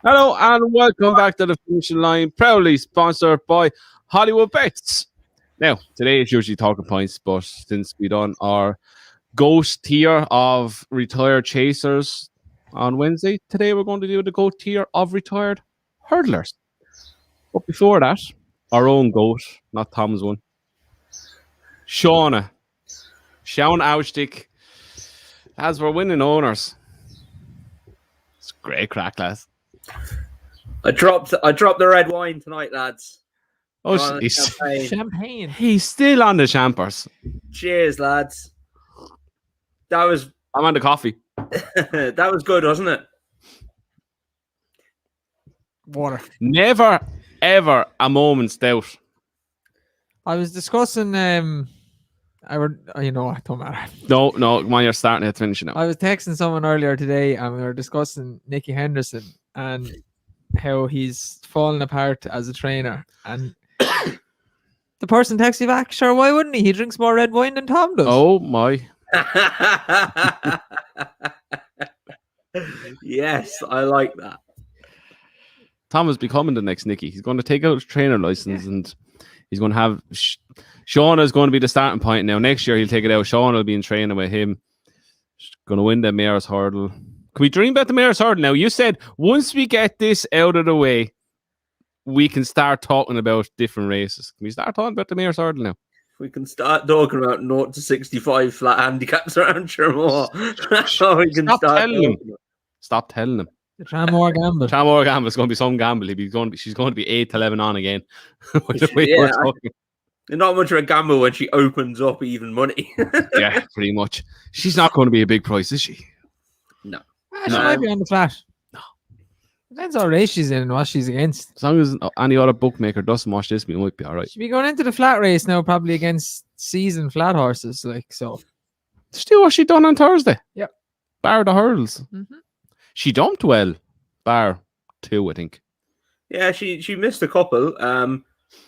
Hello and welcome back to the Finishing Line, proudly sponsored by Hollywoodbets. Now, today is usually talking points, but since we done our ghost tier of retired chasers on Wednesday, today we're going to do the ghost tier of retired hurdlers. But before that, our own goat, not Tom's one, Shauna Austick. As we're winning owners. It's great crack, lads. I dropped the red wine tonight, lads. Oh, champagne. He's still on the champers. Cheers, lads. I'm on the coffee. That was good, wasn't it? Water. Never, ever a moment's doubt. I was discussing. It don't matter. No, come on, you're starting to finish it now. I was texting someone earlier today, and we were discussing Nicky Henderson and how he's fallen apart as a trainer. And the person texted me back, sure, why wouldn't he? He drinks more red wine than Tom does. Oh my. Yes, I like that. Tom is becoming the next Nicky. He's going to take out his trainer license and he's going to have Shauna is going to be the starting point now. Next year he'll take it out. Shauna will be in training with him. She's going to win the Mayor's Hurdle. Can we dream about the Mayor's Hurdle now? You said once we get this out of the way, we can start talking about different races. Can we start talking about the Mayor's Hurdle now? We can start talking about 0 to 65 flat handicaps around Shermore. Stop telling them. The Tramore Gamble. Tramore Gamble is going to be some gamble. She's going to be 8 to 11 on again. Not much of a gamble when she opens up even money. Yeah, pretty much. She's not going to be a big price, is she? No. She might be on the flat. No. Depends what race she's in and what she's against. As long as any other bookmaker doesn't watch this, we might be all right. She'll be going into the flat race now, probably against seasoned flat horses. Still what she done on Thursday. Yep. Bar the hurdles. Mm-hmm. She dumped well. Bar 2, I think. Yeah, she missed a couple.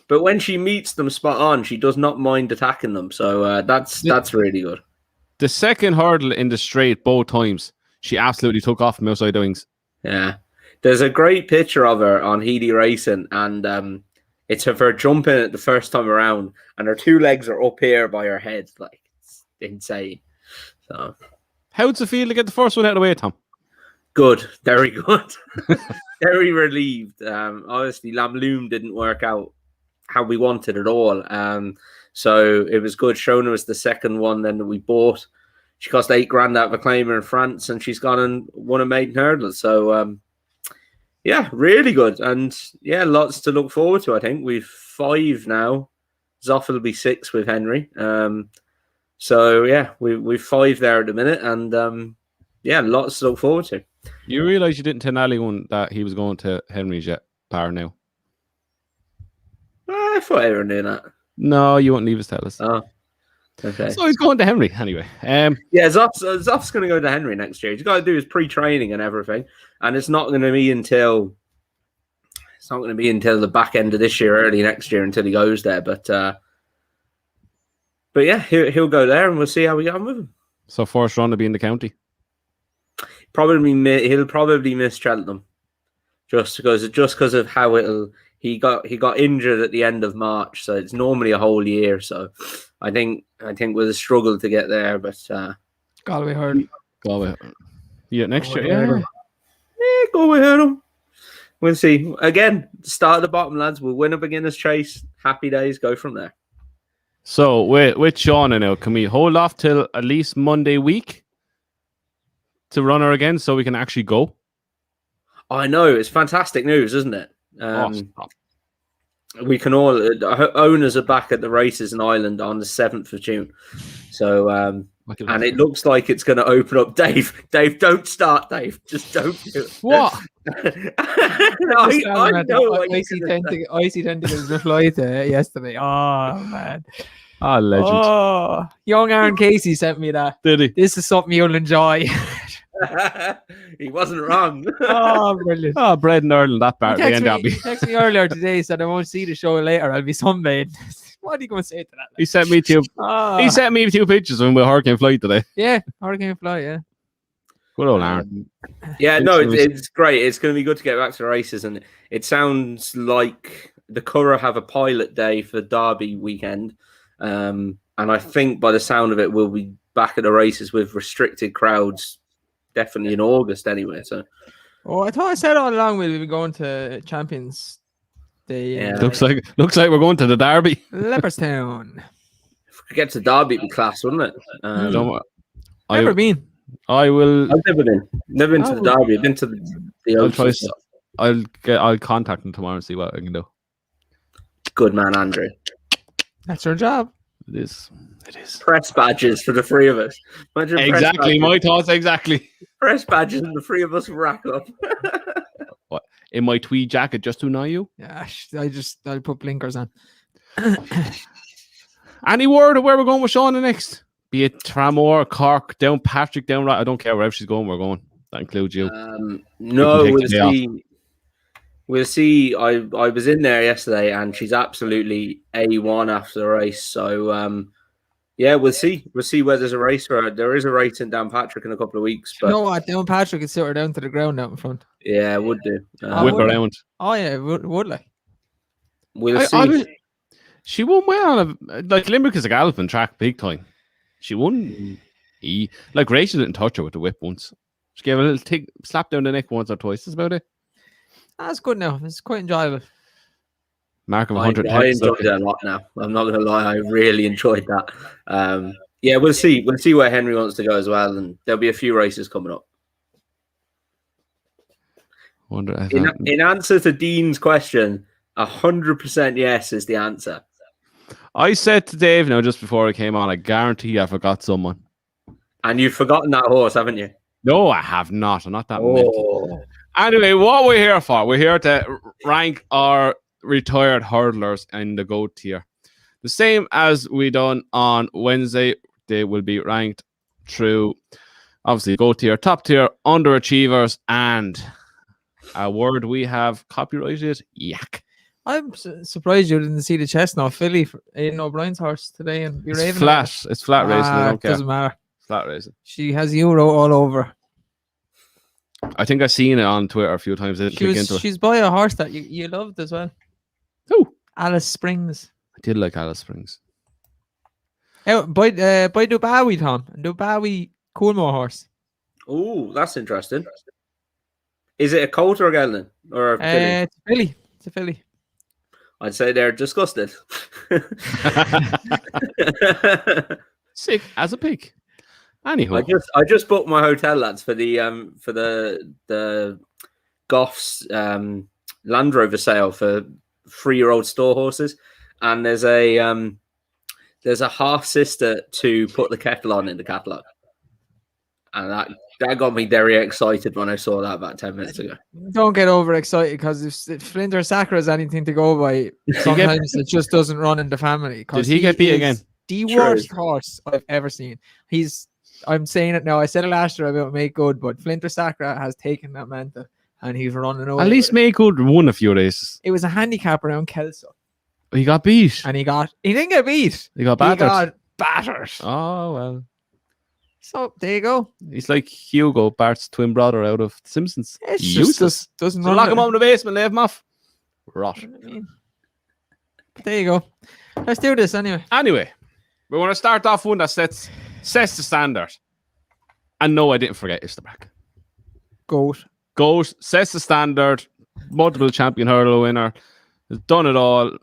But when she meets them spot on, she does not mind attacking them. So that's really good. The second hurdle in the straight, both times, she absolutely took off from outside wings. Yeah. There's a great picture of her on Healy Racing, and it's of her jumping it the first time around, and her 2 legs are up here by her head. Like, it's insane. So, how'd it feel to get the first one out of the way, Tom? Good. Very good. Very relieved. Obviously, Lamloom didn't work out how we wanted at all. So it was good. Shona was the second one then that we bought. She cost $8,000 out of a claimer in France, and she's gone and won a maiden hurdle. So, yeah, really good. And yeah, lots to look forward to, I think. We've 5 now. Zoff will be 6 with Henry. So yeah, we've 5 there at the minute. And yeah, lots to look forward to. You realise you didn't tell anyone that he was going to Henry's yet, Bar now? I thought everyone knew that. No, you won't leave us tell us. Oh, okay. So he's going to Henry anyway. Yeah, Zoff's going to go to Henry next year. He's got to do his pre-training and everything, and it's not going to be until the back end of this year, early next year, until he goes there. But yeah, he'll go there, and we'll see how we get on with him. So first run to be in the county. He'll probably miss Cheltenham, just because of how he got injured at the end of March, so it's normally a whole year. So I think with a struggle to get there, but Galway hurdle. Galway. Yeah, next year. Yeah, go ahead. We'll see. Again, start at the bottom, lads. We'll win a beginner's chase. Happy days. Go from there. So with Shauna now, can we hold off till at least Monday week to run her again so we can actually go? I know, it's fantastic news, isn't it? We can all owners are back at the races in Ireland on the 7th of June. So and it looks like it's going to open up. Dave, don't start, Dave. Just don't do it. What? I know. Icy Tentacles replied to it yesterday. Oh man. Oh, legend. Oh, young Aaron Casey sent me that. Did he? This is something you'll enjoy. He wasn't wrong. Oh, brilliant. Oh, Bread in Ireland, that part. He texted me earlier today, said I won't see the show later. I'll be sunbathing. What are you going to say to that? He sent me 2 pictures when we were Hurricane Flight today. Yeah, Hurricane Flight, yeah. Good old Aaron. Yeah, no, it's great. It's going to be good to get back to the races, and it sounds like the Curragh have a pilot day for Derby weekend, and I think by the sound of it, we'll be back at the races with restricted crowds, definitely in August anyway. So, I thought I said all along we'll be going to Champions Day. Yeah. Looks like we're going to the Derby. Leopardstown. if we get to Derby, it'd be class, wouldn't it? Never been. I will. I've never been to the Derby. I've been to the I'll try. Oaks. I'll contact him tomorrow and see what I can do. Good man, Andrew. That's your job. It is. Press badges for the three of us. Imagine Exactly. My thoughts. Exactly. press badges and the three of us rack up. What in my tweed jacket just to annoy you? Yeah, I'll put blinkers on. Any word of where we're going with Shauna next? Be it Tramore, Cork, down Patrick, down right. I don't care wherever she's going. We're going. That includes you. No, we'll see. We'll see. I was in there yesterday, and she's absolutely A1 after the race. So, yeah, we'll see. We'll see where there's a race. There is a race in Downpatrick in a couple of weeks. But You know what? Downpatrick could sit her down to the ground out in front. yeah, it would do. Whip would. around. Oh yeah, it would like. We'll see. She won well on like Limerick is a galloping track big time. She won. Like Rachel didn't touch her with the whip once. She gave a little slap down the neck once or twice. That's about it. That's good now. It's quite enjoyable. Mark of I 100. enjoyed it a lot now. I'm not going to lie. I really enjoyed that. Yeah, we'll see. We'll see where Henry wants to go as well. And there'll be a few races coming up. In answer to Dean's question, 100% yes is the answer. I said to Dave now just before I came on, I guarantee I forgot someone. And you've forgotten that horse, haven't you? No, I have not. I'm not that mental. Anyway, what we're here for, we're here to rank our retired hurdlers in the GOAT tier. The same as we done on Wednesday, they will be ranked through, obviously, GOAT tier, top tier, underachievers, and a word we have copyrighted, yak. I'm surprised you didn't see the chestnut filly for Aidan O'Brien's horse today and be raving. It's flat racing. I don't care. Doesn't matter. Flat racing. She has Euro all over. I think I've seen it on Twitter a few times. She's by a horse that you loved as well. Who? Alice Springs. I did like Alice Springs. By Dubawi, Tom. Dubawi Coolmore horse. Oh, that's interesting. Is it a colt or a gelding? Or a filly? It's a filly. It's a filly. I'd say they're disgusted. Sick as a pig. Anyhow, I just booked my hotel, lads, for the Goff's Land Rover sale for 3-year-old store horses, and there's a half sister to put the kettle on in the catalogue, and that got me very excited when I saw that about 10 minutes ago. Don't get overexcited, because if Flinter Sacre has anything to go by, sometimes it just doesn't run in the family. Did he get beat again? The worst horse I've ever seen. I'm saying it now. I said it last year about Make Good, but Flinter Sacre has taken that mantle and he's running over. At least Make Good won a few races. It was a handicap around Kelso. He got beat. And he didn't get beat. He got battered. He got battered. Oh, well. So there you go. He's like Hugo, Bart's twin brother out of The Simpsons. It's just doesn't so lock him up in the basement, leave him off. Rot. You know what I mean? But there you go. Let's do this anyway. Anyway, we want to start off one that sets the standard. And no, I didn't forget Istabrack. Goat sets the standard. Multiple champion hurdle winner. Has done it all.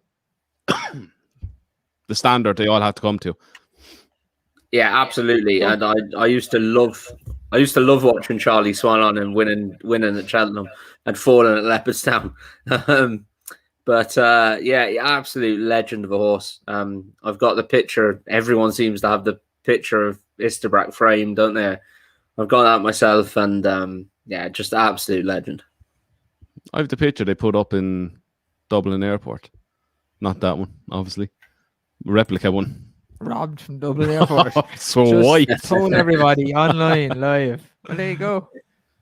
The standard they all have to come to. Yeah, absolutely. And I used to love watching Charlie Swan on and winning at Cheltenham and falling at Leopardstown. But yeah, absolute legend of a horse. I've got the picture. Everyone seems to have the picture of Istabrack framed, don't they? I've got that myself, and yeah, just absolute legend. I have the picture they put up in Dublin Airport. Not that one, obviously. Replica one. Robbed from Dublin Airport. So just white. Told everybody online, live. Well, there you go.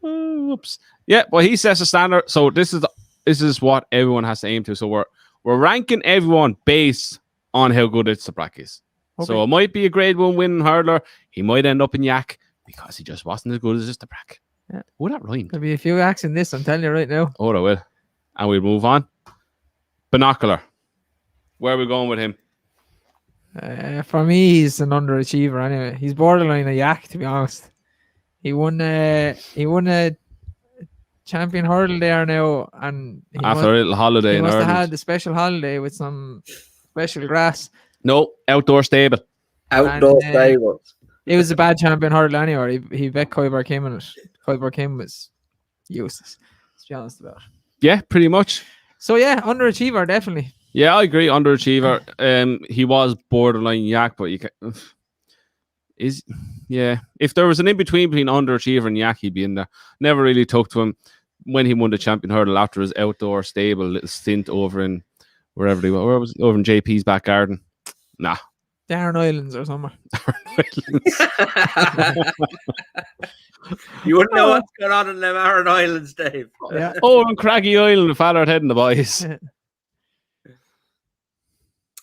Whoops. Yeah, well, he sets a standard. So this is what everyone has to aim to. So we're ranking everyone based on how good Istabrack is. Okay. So it might be a grade 1 winning hurdler. He might end up in Yak. because he just wasn't as good as the Brack. Yeah. Oh, that rhymed. There'll be a few acts in this, I'm telling you right now. Oh, I will. And we'll move on. Binocular. Where are we going with him? For me, he's an underachiever anyway. He's borderline a yak, to be honest. He won a champion hurdle there now, and After a little holiday he in must have Ireland. had the special holiday with some special grass. No, outdoor stable. Outdoor And, stables. It was a bad champion hurdle anyway. He bet Kuiper Kim in it. Kuiper Kim was useless, to be honest about it. Yeah, pretty much. So yeah, underachiever definitely. Yeah, I agree. Underachiever. He was borderline yak, but you can if there was an in-between between underachiever and yak, he'd be in there. Never really took to him when he won the champion hurdle after his outdoor stable little stint over in wherever he was. Where was it? Over in JP's back garden. Nah. Darren Islands or somewhere. You wouldn't know what's going on in them Aran Islands, Dave. Yeah. Oh, on Craggy Island, the Father heading the boys. Where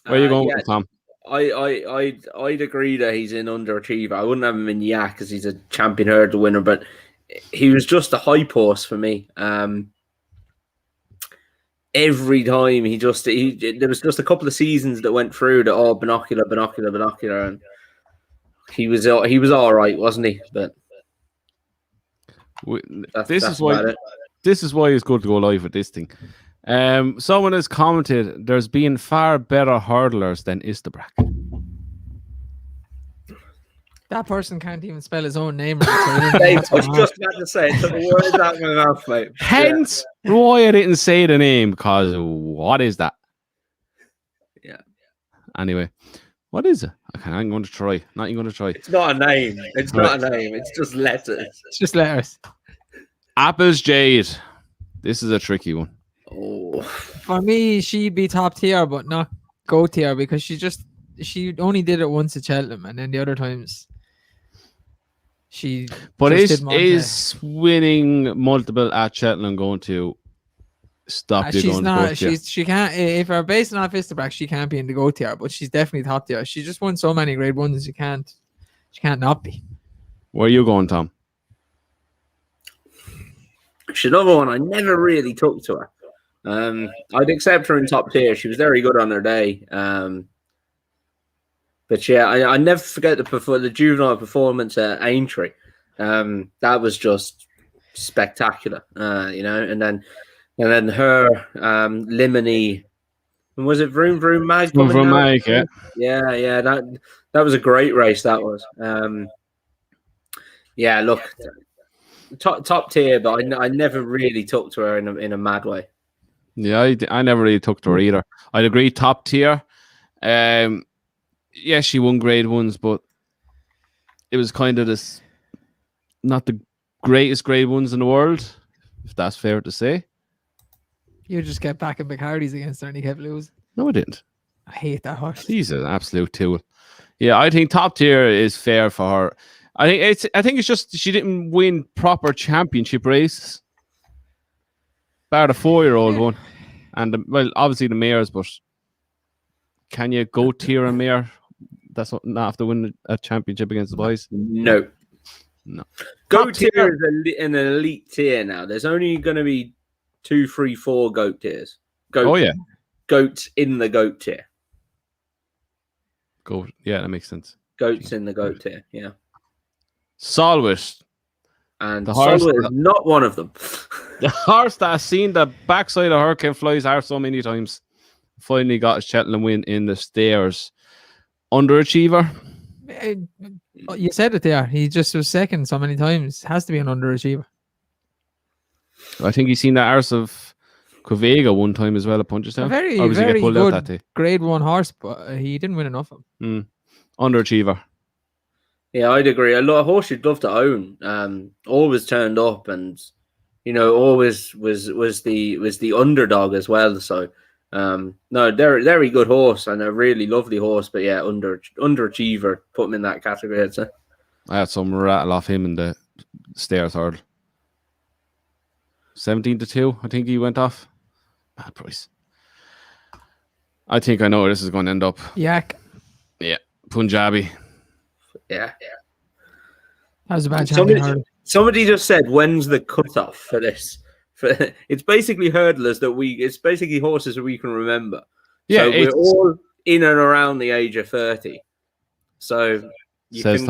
are you going with Tom? I'd agree that he's an underachiever. I wouldn't have him in yak because he's a champion hurdle winner, but he was just a hype horse for me. Every time there was just a couple of seasons that went through that binocular, and he was all right, wasn't he? But this is why it's good to go live with this thing. Someone has commented there's been far better hurdlers than Istabrack. That person can't even spell his own name right. I was just about to say it. Took the words out of my mouth, mate. Hence why I didn't say the name, because what is that? Yeah. Anyway, what is it? I'm going to try. Not even going to try. It's not a name. It's not a name. It's just letters. It's just letters. Apple's Jade. This is a tricky one. Oh. For me, she'd be top tier, but not go tier because she only did it once at Cheltenham, and then the other times she. But just is winning multiple at Cheltenham going to stop you she's going not. to go tier? She can't. If we're basing off Istabrack, she can't be in the go tier, but she's definitely top tier. She just won so many grade ones. She can't not be. Where are you going, Tom? She's another one I never really took to her. I'd accept her in top tier. She was very good on her day. But yeah, I never forget the juvenile performance at Aintree. That was just spectacular, and then her Limony, was it Vroom Vroom Mag? Vroom Vroom Mag, yeah. Yeah, that was a great race. That was. Yeah, look, top tier, but I never really took to her in a mad way. Yeah, I never really took to her either. I'd agree, top tier. Yeah, she won grade ones, but it was kind of this, not the greatest grade ones in the world, if that's fair to say. You just kept backing Bacardis against her and he kept losing. No, I didn't. I hate that horse. He's an absolute tool. Yeah, I think top tier is fair for her. I think it's just she didn't win proper championship races. Bar the 4-year-old one. And obviously the mares, but can you go tier a mare? That's not have to win a championship against the boys. No. Goat tier is an elite tier now. There's only going to be 2, 3, 4 goat tiers. Goats in the goat tier. Goat. Yeah, that makes sense. Goats in the goat tier. Yeah. Solwit. And the horse is not one of them. The horse that has seen the backside of Hurricane Fly's arse so many times finally got his Cheltenham win in the stairs. Underachiever? You said it there. He just was second so many times. Has to be an underachiever. I think he's seen the arse of Covega one time as well at Punchestown. A very, or was very he get pulled out that good day? grade 1 horse, but he didn't win enough of them. Underachiever. Yeah, I'd agree. A lot of horse you'd love to own. Always turned up, and always was the underdog as well. So no, they're very good horse and a really lovely horse. But yeah, underachiever. Put him in that category, I'd say. I had some rattle off him in the stairs hurdle. 17-2, I think he went off. Bad price. I think I know where this is going to end up. Yak. Yeah, Punjabi. Yeah. That was a bad champion hurdle. Somebody just said, when's the cutoff for this? It's basically hurdlers it's basically horses that we can remember. Yeah, so we're all in and around the age of 30. So you can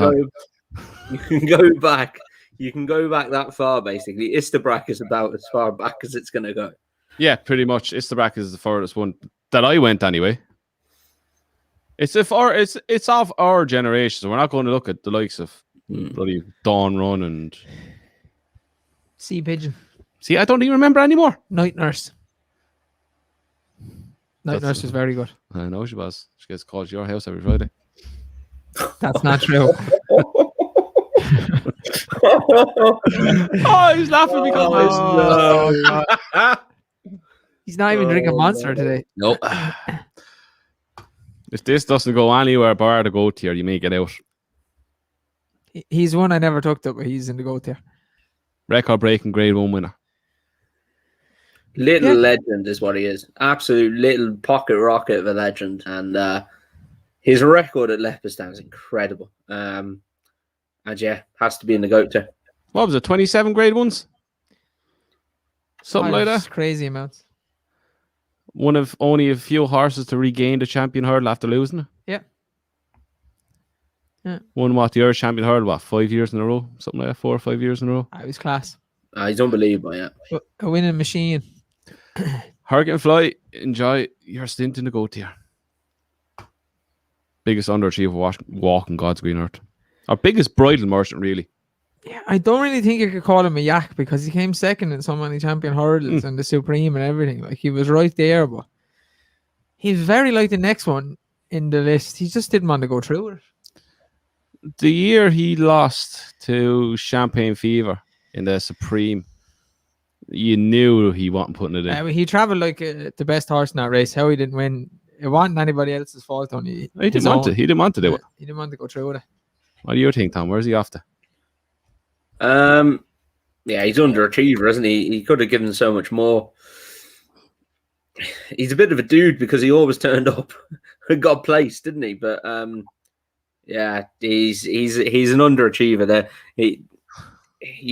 go back. You can go back that far, basically. Istabrack is about as far back as it's going to go. Yeah, pretty much. Istabrack is the furthest one that I went anyway. It's of our generation, so we're not going to look at the likes of bloody Dawn Run and Sea Pigeon. See, I don't even remember anymore. Night Nurse. Night Nurse was very good. I know she was. She gets called to your house every Friday. That's not true. Oh, he's laughing because he's not even drinking Monster today. Nope. If this doesn't go anywhere bar the goat tier, you may get out. He's one I never took up, but he's in the goat tier. Record breaking grade 1 winner. Little legend is what he is. Absolute little pocket rocket of a legend. And his record at Leopardstown is incredible. And yeah, has to be in the goat tier. What was it? 27 grade 1s? Something like that? Crazy amounts. One of only a few horses to regain the champion hurdle after losing it. Yeah. Won the Irish champion hurdle, 5 years in a row? Something like that, 4 or 5 years in a row. It was class. He's unbelievable, yeah. A winning machine. Hurricane Fly, enjoy your stint in the goat tier. Biggest underachiever walking God's green earth. Our biggest bridal merchant, really. Yeah, I don't really think you could call him a yak because he came second in so many champion hurdles and the Supreme and everything. Like, he was right there, but he's very like the next one in the list. He just didn't want to go through it. The year he lost to Champagne Fever in the Supreme, you knew he wasn't putting it in. He travelled like the best horse in that race. How he didn't win, it wasn't anybody else's fault. Only he didn't want to. He didn't want to do it. He didn't want to go through it. What do you think, Tom? Where's he off to? Yeah, he's underachiever, isn't he? He could have given so much more. He's a bit of a dude because he always turned up and got placed, didn't he? But yeah, he's an underachiever there. He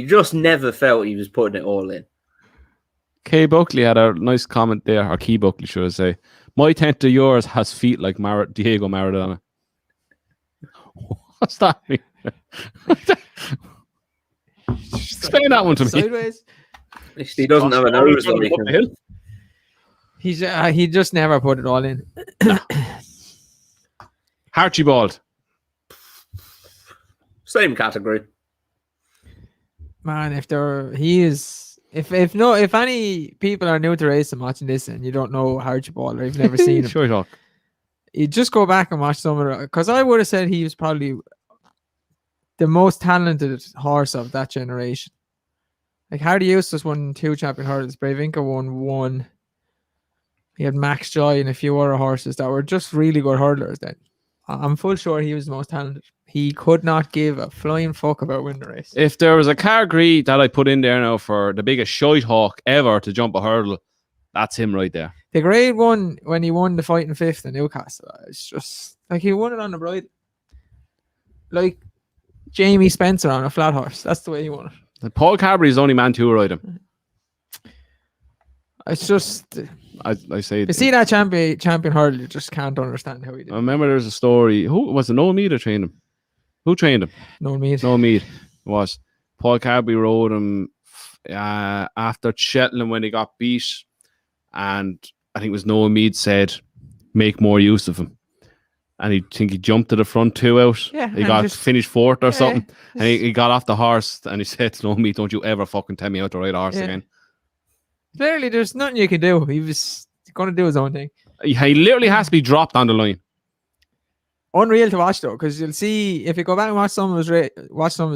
just never felt he was putting it all in. Kay Buckley had a nice comment there, or Key Buckley, should I say. My tent to yours has feet like Diego Maradona. What's that mean? Explain that one to me. Sideways. He doesn't have a nose. He just never put it all in. No. Archibald. Same category. Man, if any people are new to racing watching this and you don't know Archibald or you've never seen him, Sure talk. You just go back and watch some of it. Because I would have said he was probably the most talented horse of that generation. Like, Hardy Eustace won 2 champion hurdles. Bravinka won 1. He had Max Joy and a few other horses that were just really good hurdlers then. I'm full sure he was the most talented. He could not give a flying fuck about winning the race. If there was a category that I put in there now for the biggest shite hawk ever to jump a hurdle, that's him right there. The grade 1 when he won the fighting 5th in Newcastle, it's just like he won it on the bridle. Like Jamie Spencer on a flat horse. That's the way he won it. And Paul Carberry's the only man to ride him. It's just I say you see that champion hurdle, you just can't understand how he did. I remember there's a story. Who was it? Noel Mead that trained him? Who trained him? Noel Mead. Noel Mead was. Paul Carberry rode him after Shetland when he got beat, and I think it was Noel Mead said, "Make more use of him." And he jumped to the front 2 out. Yeah, he got finished 4th or something, and he got off the horse and he said to Noel Mead, "Don't you ever fucking tell me how to ride a horse again." Clearly, there's nothing you can do. He was going to do his own thing. He literally has to be dropped on the line. Unreal to watch though, because you'll see if you go back and watch some of his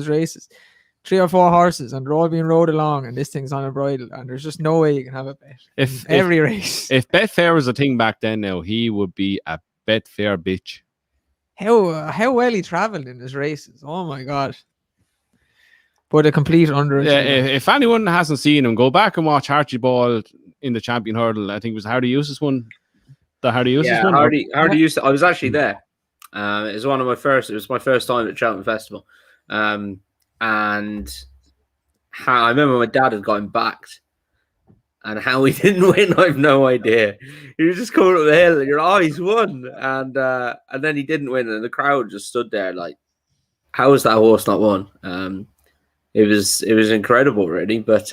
races, 3 or 4 horses, and they're all being rode along, and this thing's on a bridle, and there's just no way you can have a bet. Every race. If Betfair was a thing back then, now he would be a Betfair bitch. How well he travelled in his races. Oh my god. But a complete underachiever. Yeah, if anyone hasn't seen him, go back and watch Archibald in the champion hurdle. I think it was Hardy Eustace one. The Hardy Eustace one? Hardy Eustace. I was actually there. It was my first time at Cheltenham Festival. And and how I remember my dad had got him backed, and how he didn't win, I have no idea. He was just coming up the hill, and you're, oh, he's won, and then he didn't win, and the crowd just stood there like, how has that horse not won? It was incredible, really, but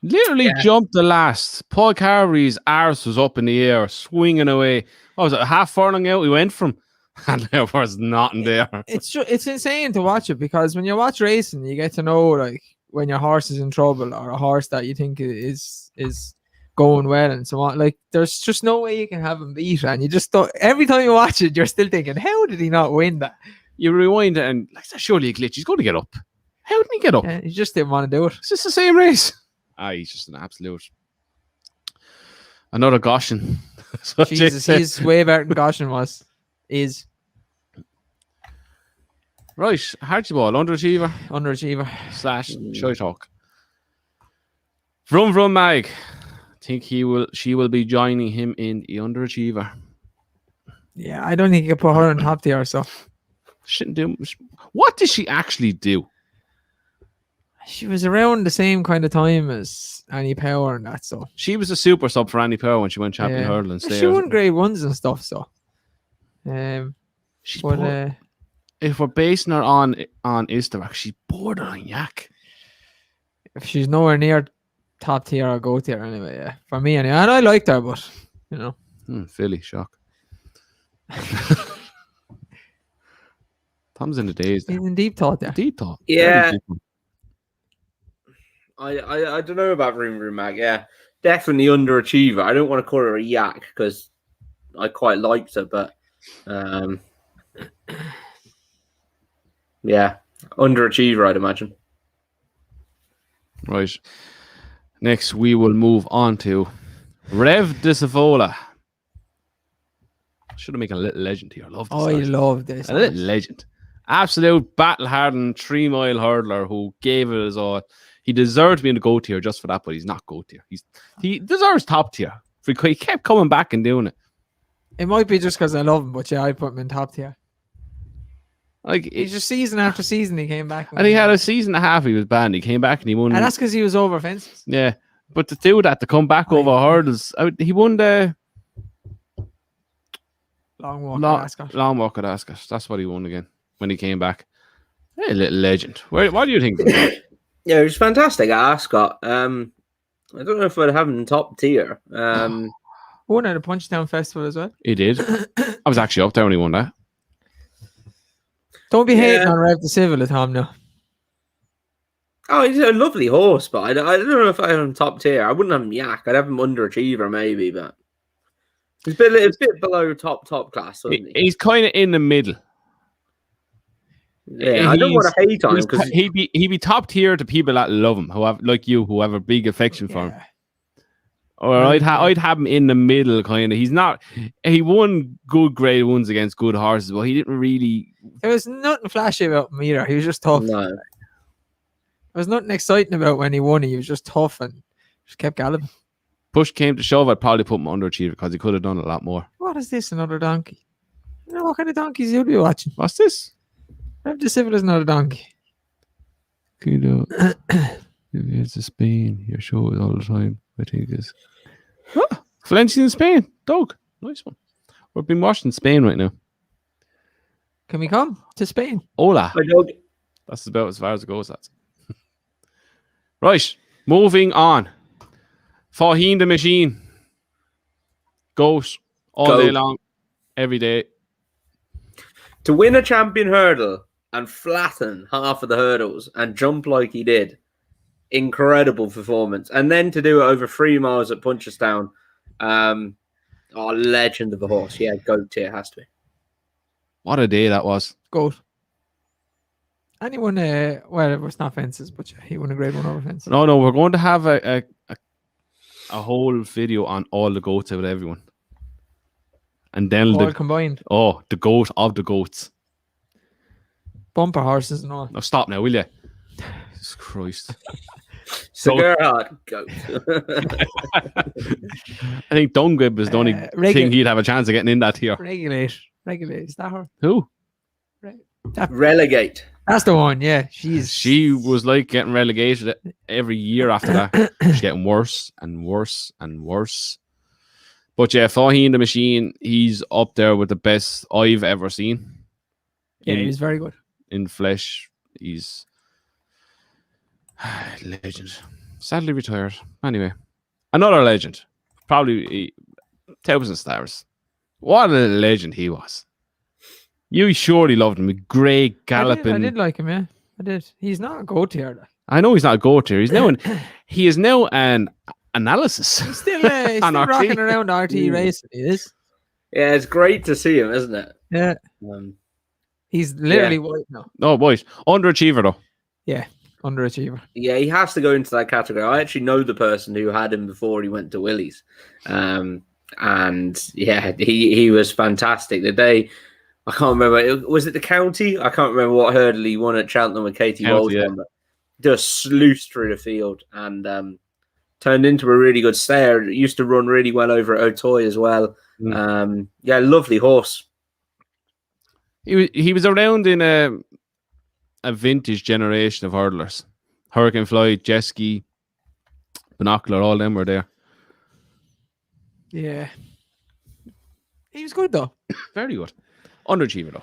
literally jumped the last. Paul Carberry's arse was up in the air, swinging away. What was it, a half furlong out we went from? And there was nothing there. It's insane to watch it, because when you watch racing, you get to know like when your horse is in trouble, or a horse that you think is going well and so on. Like, there's just no way you can have him beat, and you just don't. Every time you watch it, you're still thinking, how did he not win that? You rewind it and like, that's surely a glitch. He's going to get up. How did he get up? Yeah, he just didn't want to do it. Is this the same race? He's just an absolute. Another Goshen. Jesus, he's way better than Goshen was. Right, Hardy Ball, underachiever / shy talk. Vroom Mag. Think she will be joining him in the underachiever. Yeah, I don't think you can put her on top tier. So shouldn't do. What did she actually do? She was around the same kind of time as Annie Power and that, so she was a super sub for Annie Power when she went champion hurdle and she won grade 1s and stuff. So, if we're basing her on Istavac, she's borderline yak. If she's nowhere near top tier or go tier anyway, yeah, for me anyway. And I liked her, but you know, Philly shock. Tom's in the days. He's in deep thought there. Deep thought. Yeah. I don't know about Vroom Mag. Yeah, definitely underachiever. I don't want to call her a yak because I quite liked her, but yeah, underachiever, I'd imagine. Right. Next, we will move on to Rev de Savola. Should have made a little legend here. I love this. I love this. A little legend. Absolute battle-hardened 3-mile hurdler who gave it his all. He deserved to be in the GOAT tier just for that, but he's not GOAT tier. He deserves top tier. He kept coming back and doing it. It might be just because I love him, but yeah, I put him in top tier. Like, he's just season after season he came back. And he had a season and a half he was banned. He came back and he won. And that's because he was over fences. Yeah. But to do that, to come back over hurdles, he won the Long Walk at Ascot. Long Walk at Ascot. That's what he won again when he came back. Hey, little legend. What do you think? Yeah, it was fantastic at Ascot. I don't know if I'd have him in top tier. Won at a Punchtown Festival as well. He did. I was actually up there when he won that. Don't be hating on Rev de Savola, Tom, now. Oh, he's a lovely horse, but I don't know if I have him top tier. I wouldn't have him yak. I'd have him underachiever, maybe, but he's a bit below top class, wouldn't he? He's kind of in the middle. Yeah, I don't want to hate on him because he'd be top tier to people that love him, who have a big affection for him. Or I'd have him in the middle, kind of. He won good grade 1s against good horses, but he didn't really. There was nothing flashy about him either. He was just tough. No. There was nothing exciting about when he won. He was just tough and just kept galloping. Push came to shove, I'd probably put him underachiever because he could have done a lot more. What is this? Another donkey? You know what kind of donkeys you'll be watching? What's this? Rev de Savola is not a donkey. It's a Spain. Your show it all the time. I think is Valencia in Spain. Doug, nice one. We've been watching Spain right now. Can we come to Spain? Hola. Hi, Doug. That's about as far as it goes. That's right. Moving on. Faugheen the machine. Goes all day long, every day. To win a champion hurdle and flatten half of the hurdles and jump like he did. Incredible performance. And then to do it over 3 miles at Punchestown. Legend of a horse. Yeah, GOAT tier has to be. What a day that was. Goat. And he won well, it was not fences, but yeah, he won a grade 1 over fences. No, we're going to have a whole video on all the goats out of everyone. And then all combined. Oh, the goat of the goats. Bumper horses and all. No, stop now, will you? Jesus Christ. Cigar Hard GOAT. I think Dungrib was the only thing he'd have a chance of getting in that tier. Regulate. Is that her? Who? Relegate. That's the one. Yeah, She was like getting relegated every year after that. She's getting worse and worse and worse. But yeah, Faugheen the Machine, he's up there with the best I've ever seen. Yeah, he was very good. In flesh, he's legend. Sadly retired. Anyway, another legend. Probably 1,000 stars. What a legend he was. You surely loved him. Great galloping. I did like him, yeah. I did. He's not a goat tier. Like. I know he's not a goat tier. He is now an analysis. He's still rocking around RT racing. He is. Yeah, it's great to see him, isn't it? Yeah. He's literally white now. Oh, boys. Underachiever, though. Yeah, underachiever. Yeah, he has to go into that category. I actually know the person who had him before he went to Willys. And yeah, he was fantastic. The day, I can't remember, was it the county? I can't remember what hurdle he won at Cheltenham with Katie Walsh on, but just sluiced through the field and turned into a really good stayer. Used to run really well over at Otoy as well. Yeah, lovely horse. He was around in a vintage generation of hurdlers. Hurricane Fly, Jet Ski, Binocular, all them were there. Yeah. He was good though. Very good. Underachiever though.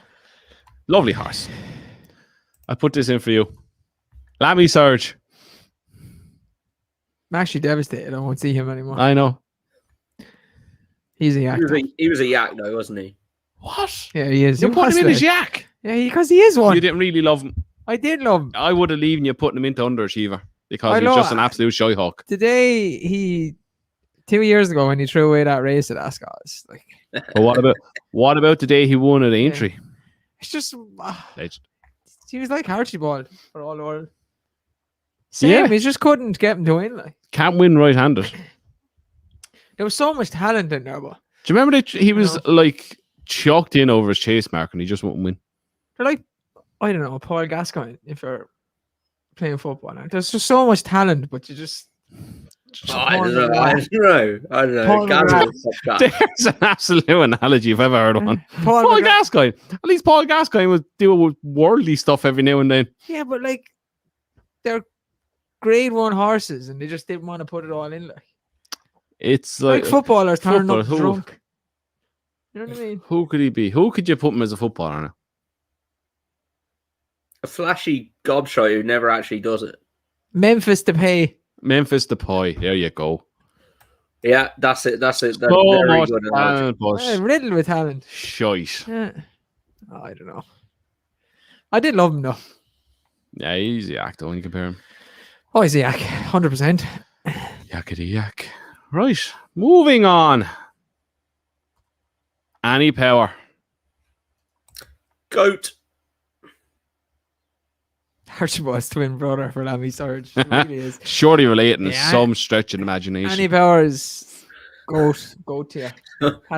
Lovely horse. I put this in for you. Lammy Surge. I'm actually devastated. I won't see him anymore. I know. He's a yak. He was a yak though, wasn't he? What? Yeah, he is. You put him in as yak? Yeah, because he is one. You didn't really love him. I did love him. I would have leaving you putting him into underachiever because he's just an absolute shy hawk. Today, 2 years ago when he threw away that race at Ascot, like. But what about the day he won at Aintree? It's just Legend. He was like Archibald for all the world. Same, he just couldn't get him to win. Like, can't win right-handed. There was so much talent in there, but do you remember that he was like chalked in over his chase mark and he just wouldn't win? They're like, I don't know, Paul Gascoigne if you're playing football. There's just so much talent, but you just I don't know. There's an absolute analogy if I've ever heard one. Paul Gascoigne. At least Paul Gascoigne was doing with worldly stuff every now and then. Yeah, but like they're grade 1 horses and they just didn't want to put it all in. Like it's like footballers turning up drunk. You know what I mean? Who could he be? Who could you put him as a footballer now? A flashy gobshite who never actually does it. Memphis Depay. Memphis Depay. There you go. Yeah, that's it. That's so much talent, riddled with talent. Shite. Yeah. Oh, I don't know. I did love him though. Yeah, he's a yak though when you compare him. Oh, he's a yak. 100%. Yakety yak. Right. Moving on. Annie Power. Goat. Archibald's twin brother for Lammy Surge. Really is. Surely related in some stretch of imagination. Annie Power is goat tier.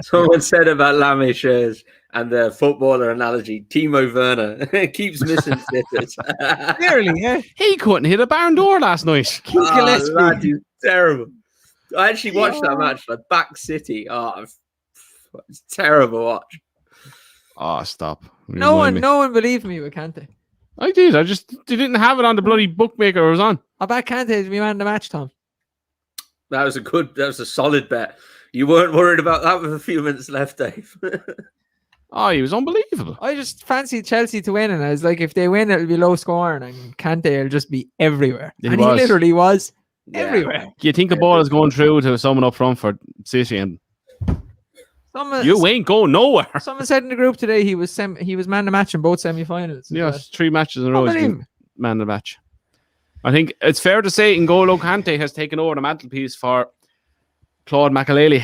Someone said about Lammy shares and the footballer analogy, Timo Werner keeps missing sitters. Clearly, yeah. He couldn't hit a barn door last night. Lad, he's terrible. I actually watched that match, like Back City. Oh, it's terrible watch. Oh, stop. No one believed me with Kante. I did. They didn't have it on the bloody bookmaker it was on. I bet Kante to be man of the match, Tom. That was a solid bet. You weren't worried about that with a few minutes left, Dave. Oh, he was unbelievable. I just fancied Chelsea to win, and I was like, if they win, it'll be low scoring, and Kante will just be everywhere. He literally was everywhere. Do you think a ball is going through to someone up front for City and you ain't going nowhere? Someone said in the group today he was man of the match in both semi-finals. Yes, 3 matches in a row. Man of the match. I think it's fair to say N'Golo Kante has taken over the mantelpiece for Claude Makelele.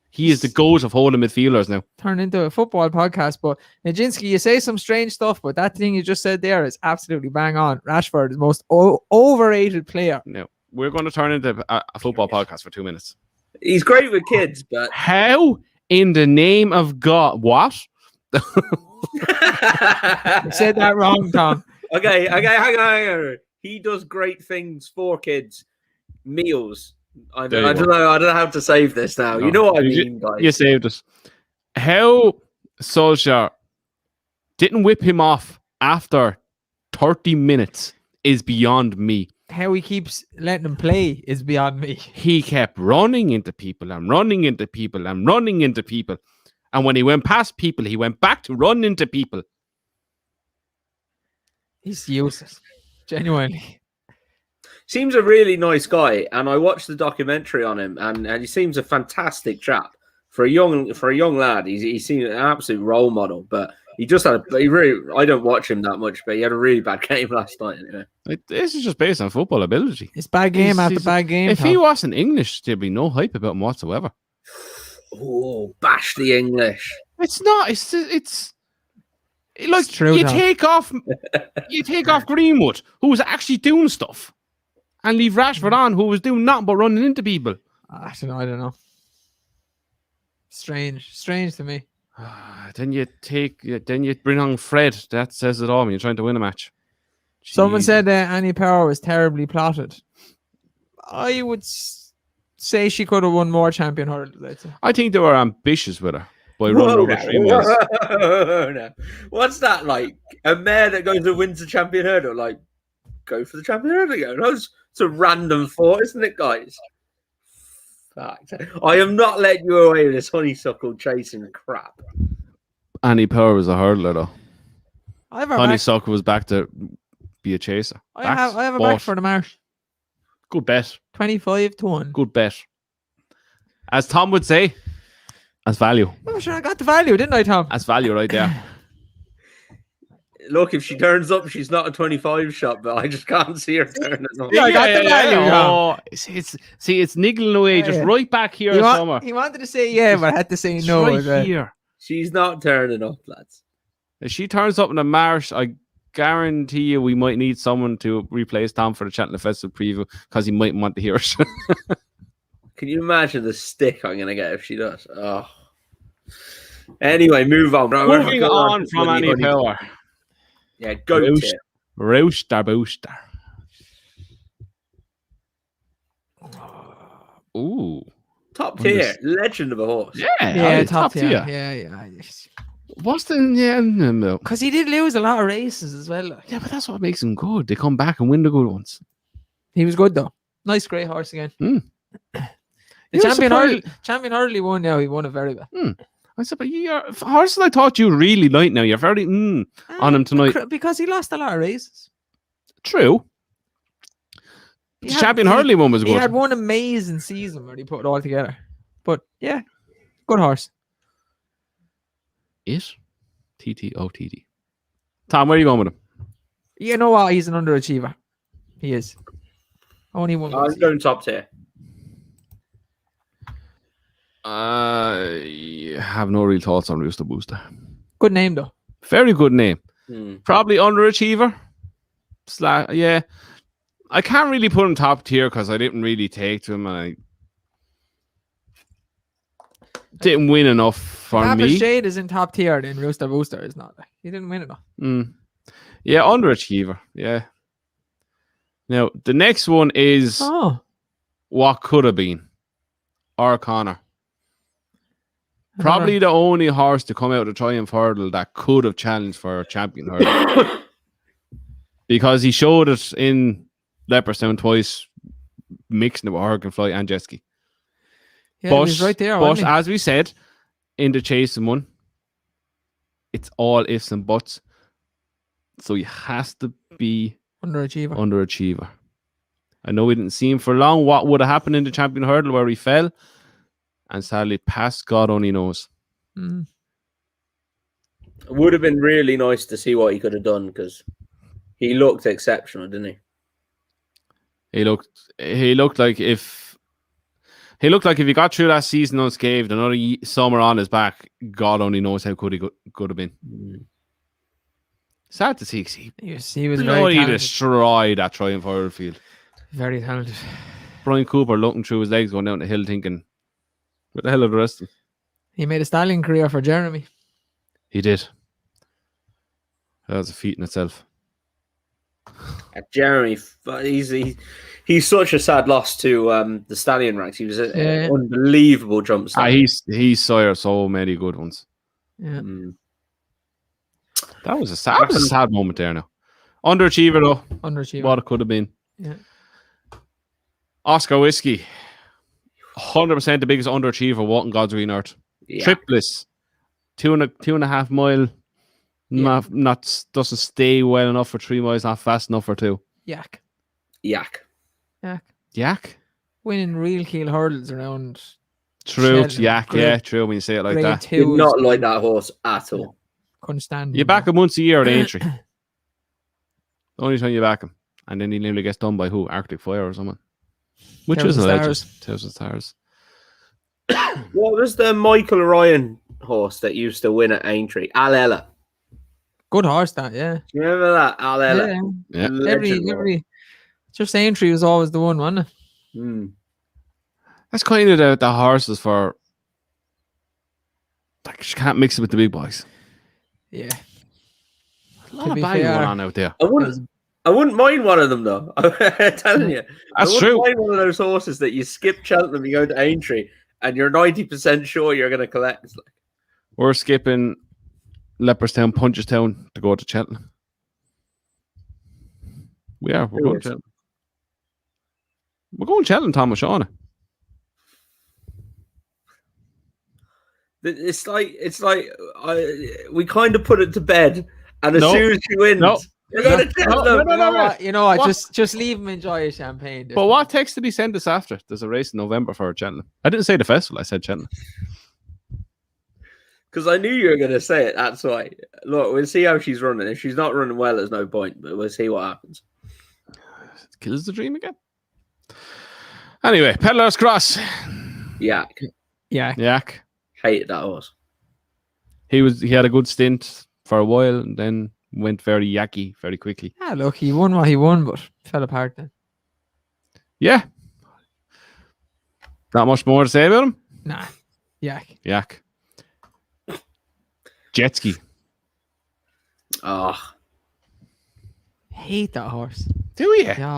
He is the GOAT of holding midfielders now. Turned into a football podcast, but Nijinsky, you say some strange stuff, but that thing you just said there is absolutely bang on. Rashford is the most overrated player. No, we're going to turn into a football podcast for 2 minutes. He's great with kids, but how in the name of God? What? You said that wrong, Tom. Okay, hang on. He does great things for kids. Meals. I don't know how to save this now. No. You know what I mean, guys. You saved us. How Solskjaer didn't whip him off after 30 minutes is beyond me. How he keeps letting him play is beyond me. He kept running into people and running into people and running into people. And when he went past people, he went back to run into people. He's useless. Genuinely. Seems a really nice guy, and I watched the documentary on him, and he seems a fantastic chap. For a young lad, he seems an absolute role model, but he just had I don't watch him that much, but he had a really bad game last night anyway. This is just based on football ability. It's bad game after bad game. If he wasn't English, there'd be no hype about him whatsoever. Oh, bash the English. It's not. It's like It's true, you Tom. take off Greenwood, who was actually doing stuff, and leave Rashford on, who was doing nothing but running into people. I don't know. Strange to me. Then you bring on Fred. That says it all when you're trying to win a match. Someone Jeez. said that Annie Power was terribly plotted. I would say she could have won more champion hurdles. I'd say. I think they were ambitious with her by running over 3 miles. No. What's that like? A mare that goes and wins the champion hurdle? Like, go for the champion hurdle again. It's a random thought, isn't it, guys? Fact. I am not letting you away with this honeysuckle chasing crap. Annie Power was a hurdler, though. I have her back. Honeysuckle was back to be a chaser. I have a back for the marsh. Good bet. 25-1. Good bet. As Tom would say, as value. Oh, sure, I got the value, didn't I, Tom? That's value right there. Look, if she turns up, she's not a 25 shot, but I just can't see her turning up. Yeah, I got the value, Oh, it's niggling away, just right back here somewhere. He wanted to say yeah, but I had to say It's no. right as well. here. She's not turning up, lads. If she turns up in the marsh, I guarantee you we might need someone to replace Tom for the Cheltenham Festival preview because he might want to hear it. Can you imagine the stick I'm going to get if she does? Oh. Anyway, move on. Moving on from Annie Power. Yeah, go to it. Rooster Booster. Ooh. Top tier. Legend of a horse. Yeah, top tier. Yeah. What's the Because he did lose a lot of races as well. Like. Yeah, but that's what makes him good. They come back and win the good ones. He was good though. Nice grey horse again. The champion hardly won now. He won it very well. I said, but horses I thought you really liked now. You're very on him tonight. Because he lost a lot of races. True. The champion Hurley one was good. He had one amazing season where he put it all together. But yeah, good horse. TTOTD. Tom, where are you going with him? You know what? He's an underachiever. He is. Only one. I'm going top tier. I have no real thoughts on Rooster Booster. Good name though. Very good name. Hmm. Probably underachiever. Yeah. I can't really put him top tier because I didn't really take to him and I didn't win enough for Average me. Shade is in top tier, then Rooster Booster is not. He didn't win enough. Yeah, underachiever. Yeah. Now, the next one is what could have been. Or Connor. Probably the only horse to come out of the Triumph Hurdle that could have challenged for a champion hurdle. Because he showed it in Leopardstown twice, mixing it with Hurricanefly and jet ski. Yeah, he was right there. But as we said, in the chasing one, it's all ifs and buts. So he has to be underachiever. I know we didn't see him for long. What would have happened in the champion hurdle where he fell? And sadly, past God only knows. It would have been really nice to see what he could have done because he looked exceptional, didn't he? He looked like if he got through that season unscathed, another summer on his back, God only knows how good he could have been. Sad to see. He was very talented. Destroyed that Triumph Hurdle field. Very talented. Brian Cooper looking through his legs going down the hill thinking, what the hell are the rest of them? He made a stallion career for Jeremy. He did. That was a feat in itself. Jeremy, he's such a sad loss to the stallion ranks. He was an unbelievable jump stallion. He saw so many good ones. Yeah. That was a sad moment there now. Underachiever though. Underachiever. What it could have been. Yeah. Oscar Whiskey. 100% the biggest underachiever walking God's green earth. Yeah. Tripless. 2.5 mile. Not doesn't stay well enough for 3 miles, not fast enough for 2. Yak. Yak? Winning real keel hurdles around. True, Shelton. Yak, Grade- yeah, true when you say it like grade that. 2 Did not is- like that horse at all. Couldn't stand You him. back him once a year at Aintree. The only time you back him. And then he nearly gets done by who? Arctic Fire or someone. Which was a Thousand legend. Stars. 1,000 Stars. What was the Michael Ryan horse that used to win at Aintree? Al Ella. Good horse, that, yeah. Do you remember that? Al Ella. Yeah. Yeah. Every just Aintree was always the one, wasn't it? Mm. That's kind of the horses for. Like, you can't mix it with the big boys. Yeah. A lot To of be bang fair- going on out there. I wouldn't mind one of them though. I'm telling you. I That's wouldn't true. mind one of those horses that you skip Cheltenham, you go to Aintree, and you're 90% sure you're going to collect. It's like, We're skipping Leopardstown, Punchestown to go to Cheltenham. We are. We're Who going is? Cheltenham. We're going Cheltenham, Thomas Shauna. it's like we kind of put it to bed, and as No. soon as she wins, No. you're going to Cheltenham. No. You know what? What? Just leave him enjoy a champagne. But what text did he send us after? There's a race in November for Cheltenham. I didn't say the festival. I said Cheltenham. Because I knew you were going to say it. That's why. Look, we'll see how she's running. If she's not running well, there's no point. But we'll see what happens. It kills the dream again. Anyway, Peddler's Cross. Yak. Yeah. Yak. Hated that horse. He had a good stint for a while and then went very yacky very quickly. Yeah, look, he won what he won, but fell apart then. Yeah. Not much more to say about him. Nah. Yak. Yak. Jet ski. Oh, Hate that horse. Do you? Yeah,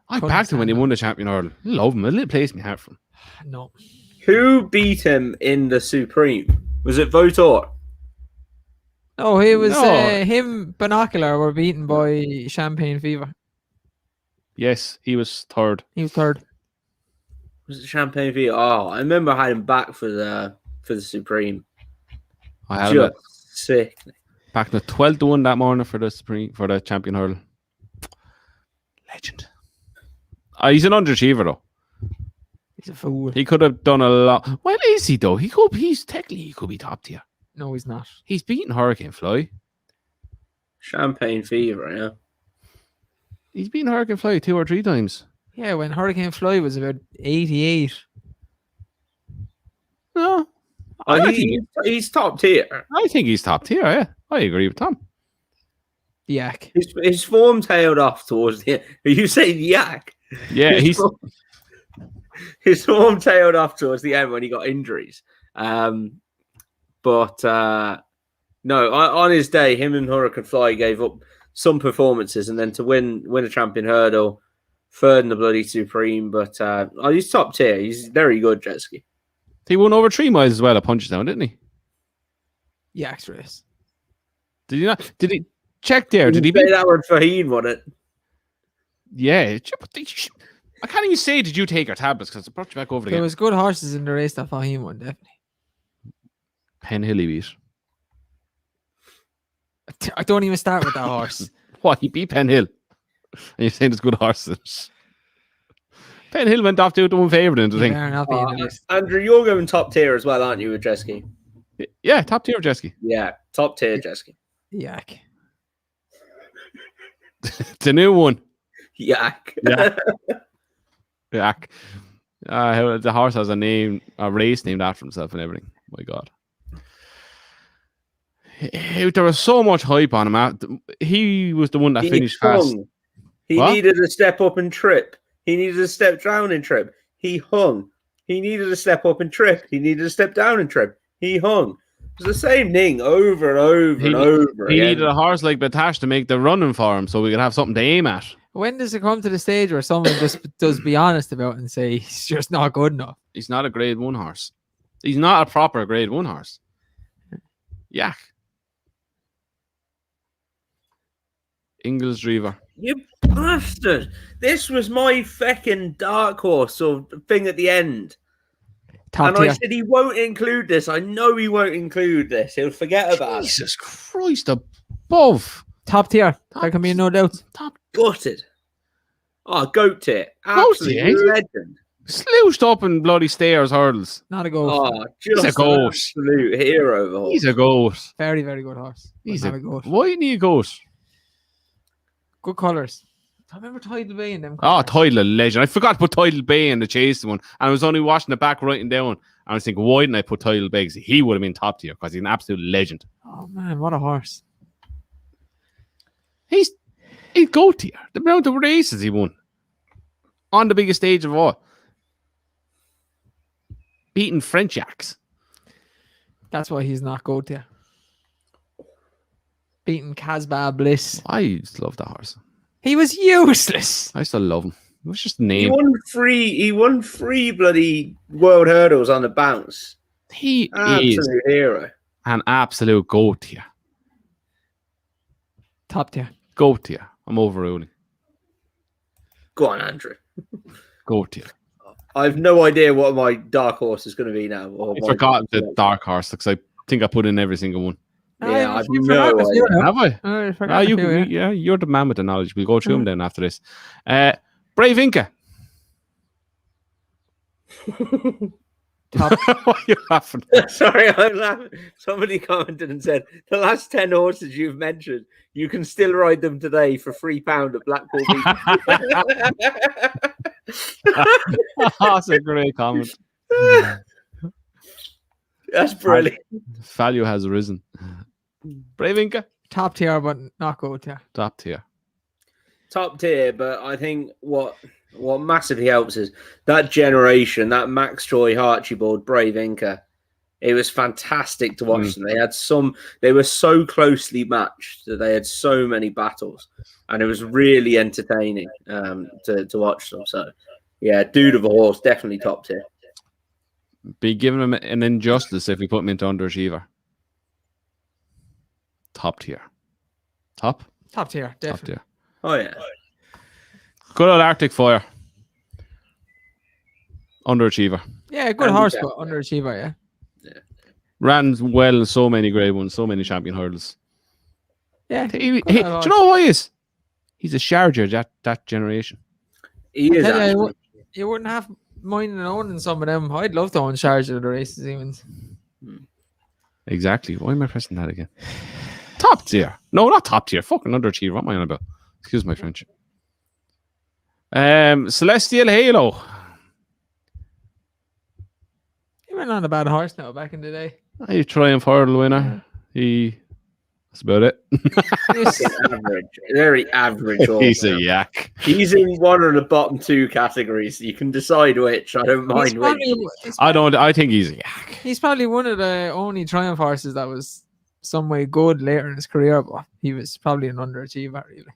I couldn't backed him when he stand won the champion hurdle. Love him. A little place in my heart from. no. who beat him in the Supreme? Was it Votor? No, he was No. him. Binocular were beaten by Champagne Fever. Yes, he was third. He was third. Was it Champagne V? Oh, I remember I had him back for the Supreme. I had him at Just sick. back in the 12 to 1 that morning for the champion hurdle. Legend. He's an underachiever though. He's a fool. He could have done a lot. Well, is he though? He could be top tier. No, he's not. He's beaten Hurricane Fly. Champagne Fever, yeah. He's beaten Hurricane Fly 2 or 3 times. Yeah, when Hurricane Fly was about 88. No, Oh, he's top tier. I think he's top tier. Yeah, I agree with Tom. Yak. His form tailed off towards the end. Are you saying yak? Yeah, His form tailed off towards the end when he got injuries. But no, on his day, him and Hurricane Fly gave up some performances, and then to win a champion hurdle, third in the bloody Supreme. But he's top tier. He's very good, jet ski. he won over 3 miles as well at Punchestown, didn't he? Yak's race. Did he not? Did he check there? Did he say beat? that when Faugheen won it? Yeah, I can't even say did you take our tablets because it brought you back over There again. was good horses in the race that Faugheen won, definitely. Penn Hill he beat. I don't even start with that horse. What, he beat Penn Hill? And you're saying it's good horses. Penn Hill went off to the one favourite in the thing. Fair enough, being in the list. Andrew, you're going top tier as well, aren't you, with jet ski? Yeah, top tier jet ski. Yeah, top tier jet ski. Yak. It's a new one. Yak. Yeah. Yak. The horse has a race named after himself and everything. My God. There was so much hype on him. He was the one that finished fast. hung. He What? needed a step up and trip. He needed a step down and trip. He hung. He needed a step up and trip. He needed a step down and trip. He hung. It was the same thing over and over and over He again. needed a horse like Batash to make the running for him so we could have something to aim at. When does it come to the stage where someone just does be honest about it and say he's just not good enough? He's not a grade 1 horse. He's not a proper grade 1 horse. Yak. Ingelsdriver. You bastard! This was my feckin' dark horse or thing at the end. Top And tier. I said he won't include this. I know he won't include this. He'll forget about it. Jesus Christ, above. Top tier. There can be no doubt. Top Gutted. Oh, goat tier. Goat Absolute tier? legend. Slooshed up in bloody stairs hurdles. Not a goat. Oh, He's just a an goat. absolute hero of a horse. He's a goat. Very, very good horse. But He's not a a goat. Why didn't he a goat? Good colours. I remember Tidal Bay in them. Oh, colours. Tidal, a legend. I forgot to put Tidal Bay in the chasing one. And I was only watching the back writing down. And I was thinking, why didn't I put Tidal Bay? 'Cause he would have been top tier because he's an absolute legend. Oh man, what a horse! He's goat tier. The amount of races he won. On the biggest stage of all. Beating French Yaks. That's why he's not goat tier. Beating Casbah Bliss. I used to love that horse. He was useless. I still love him. It was just a He name. won three bloody world hurdles on the bounce. He is Absolute hero. an absolute goat tier. Top tier. Goat tier. I'm overruling. Go on, Andrew. Goat tier. I've no idea what my dark horse is going to be now. Or I my- forgot the dark horse because I think I put in every single one. Yeah, I've you no forgot a few idea. now. Have I? I forgot Ah, a few, yeah. yeah, you're the man with the knowledge. We'll go through them then after this. Brave Inca. Top. What are you laughing? Sorry, I'm laughing. Somebody commented and said, the last 10 horses you've mentioned, you can still ride them today for £3 at Blackpool Beach. That's a great comment. That's brilliant. Value has risen. Brave Inca. Top tier, but not goat tier. Top tier. Top tier, but I think what massively helps is that generation, that Max Troy, Archibald, Brave Inca. It was fantastic to watch them. They were so closely matched that they had so many battles, and it was really entertaining to watch them. So, yeah, dude of a horse, definitely top tier. Be giving him an injustice if we put him into underachiever. Top tier. Top Top tier, Top definitely. tier. Oh yeah, Good old Arctic Fire. Underachiever. Yeah, good And horse, yeah. but underachiever, yeah. Ran well in so many grade ones, so many champion hurdles. Yeah. Do good you horse. know who he is? He's a Sharger, that generation. he is. Tell you, Actually. you wouldn't have mind owning some of them. I'd love to own charge of the races, even. Exactly. Why am I pressing that again? Top tier. No, not top tier. Fucking underachiever. What am I on about? Excuse my French. Celestial Halo. He went on a bad horse now back in the day. A Triumph Hurdle winner. That's about it. He was- Average, very average. He's horse. a yak. He's in one of the bottom two categories. You can decide which. I don't he's mind which. probably, I think he's a yak. he's probably one of the only Triumph horses that was some way good later in his career, but he was probably an underachiever, really.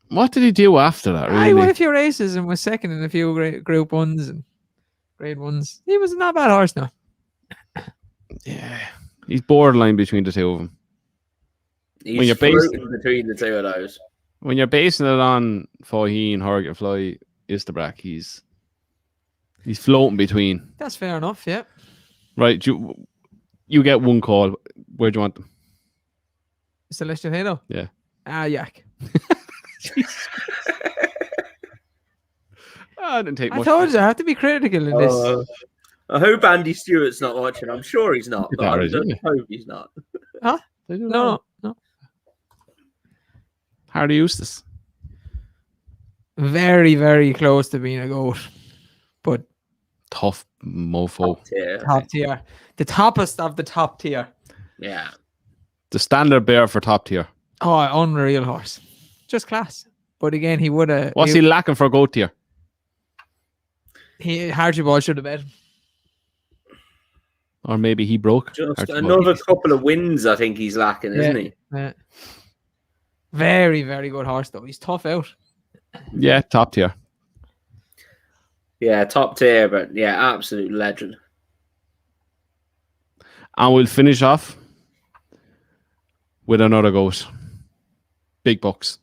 What did he do after that, He won really? a few races and was second in a few group ones and grade ones. He was not a bad horse now. Yeah. He's borderline between the two of them. He's When you're based- floating between the two of those. When you're basing it on Faugheen, Horgan, Fly, Istabrack, he's floating between. That's fair enough, yeah. Right, you get one call. Where do you want them? Celestial Halo? Yeah. Yak. I didn't take I much. told you, I have to be critical in this. I hope Andy Stewart's not watching. I'm sure he's not, but I That is, don't isn't hope he's not. No. Hardy Eustace. Very, very close to being a goat. But Tough mofo. Yeah, top tier. The toppest of the top tier. yeah. The standard bear for top tier. Oh, unreal horse. Just class. But again, he would have. What's he lacking for goat tier? Archibald should have bet. Or maybe he broke. Just Archibald. another couple of wins, I think he's lacking, isn't he? Very, very good horse, though. He's tough out. Yeah, top tier. Yeah, top tier, but yeah, absolute legend. And we'll finish off with another goat. Big bucks.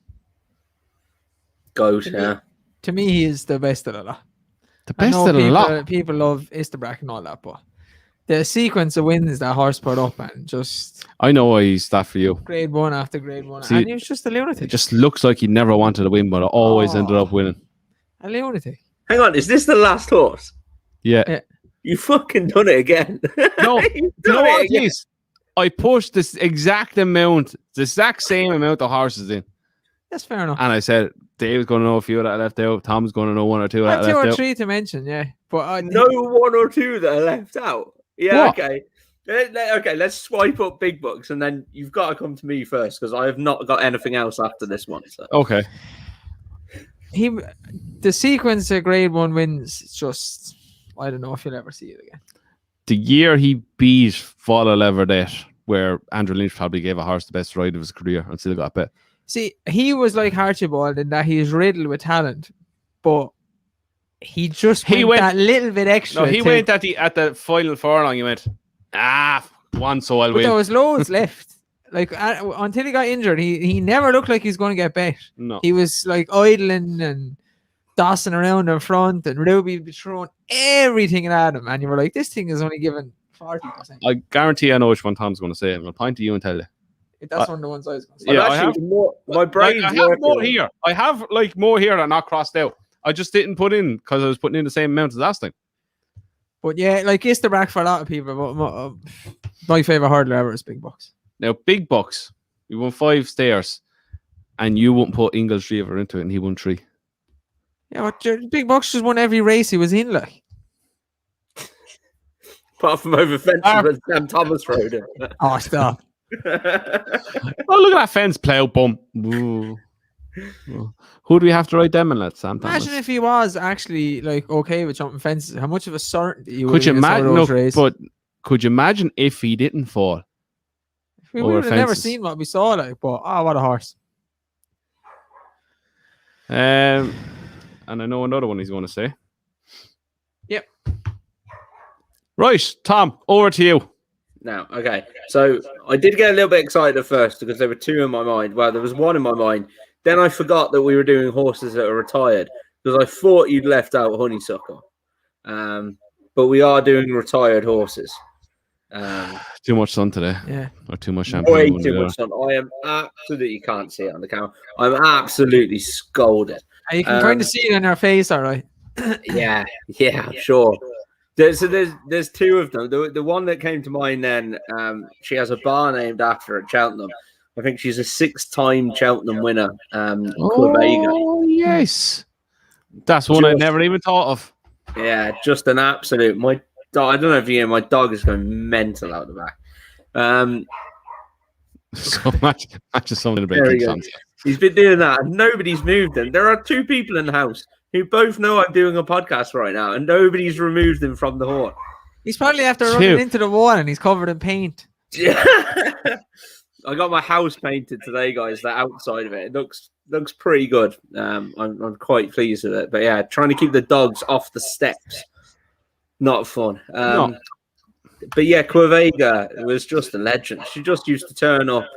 Goat, yeah. To me, he is the best of the lot. The I best know of the lot. people love Isterbrack and all that, but the sequence of wins that horse put up and just I know why he's that for you. grade 1 after grade 1. See, and he was just a lunatic. It just looks like he never wanted to win, but it always ended up winning. A lunatic. Hang on, is this the last horse? Yeah. Yeah. You fucking done it again. No, You've you done know it what again. it is? I pushed this exact amount, the exact same amount of horses in. That's fair enough. And I said, Dave's going to know a few that I left out. Tom's going to know one or two that I Two left or out. three to mention, yeah. But No 1 or 2 that are left out. Yeah, What? okay. Okay, let's swipe up big bucks, and then you've got to come to me first because I have not got anything else after this one. So. Okay. the sequence of grade 1 wins, it's just, I don't know if you'll ever see it again. The year he beat Falla Leverdet, where Andrew Lynch probably gave a horse the best ride of his career and still got a bet. See, he was like Archibald in that he's riddled with talent, but he just went that little bit extra. No, he went at the final furlong. He went, one, so I'll but win. there was loads left. Like until he got injured, he never looked like he's going to get bet. No. He was like idling and dossing around in front, and Ruby was throwing everything at him, and you were like, this thing is only given 40%. I guarantee I know which one Tom's going to say. I'm going to point to you and tell you. That's one of the ones I was going to say. Yeah, I'm actually my brain's I have working. more here. I have more here that are not crossed out. I just didn't put in because I was putting in the same amount as last time. But yeah, like Isterbrack for a lot of people. But my favorite hurdler ever is Big Bucks. Now, big bucks. We won 5 stairs, and you wouldn't put Ingles Driver into it, and he won 3. Yeah, but Big Bucks just won every race he was in, like. Apart from over fences when Sam Thomas rode him. Oh, stop. Oh, look at that fence plow bump. Ooh. Who do we have to ride them in, let Sam Thomas? Imagine if he was actually like okay with jumping fences. How much of a certainty Could you imagine? No, race? but could you imagine if he didn't fall? We over would have never fences? seen what we saw, like. But what a horse! And I know another one he's going to say. Yep. Right, Tom, over to you. Now, okay. So I did get a little bit excited at first because there were 2 in my mind. Well, there was 1 in my mind. Then I forgot that we were doing horses that are retired because I thought you'd left out Honeysuckle. But we are doing retired horses. Too much sun today. Yeah. Or too much champagne. Way one or too the much sun. I am absolutely, you can't see it on the camera. I'm absolutely scalded. And you can kind of see it in her face, all right. Yeah, I'm sure. There's 2 of them. The one that came to mind then, she has a bar named after her at Cheltenham. I think she's a 6-time Cheltenham winner. Oh, yes. That's one I never even thought of. Yeah, just an absolute. My dog, I don't know if you hear, my dog is going mental out the back. So much something about Very big good. sons. He's been doing that, and nobody's moved him. There are 2 people in the house who both know I'm doing a podcast right now, and nobody's removed him from the horn. He's probably after Two. running into the wall and he's covered in paint. Yeah. I got my house painted today, guys. The outside of it looks pretty good. I'm quite pleased with it. But yeah, trying to keep the dogs off the steps, not fun. No. But yeah, Quavega was just a legend. She just used to turn up.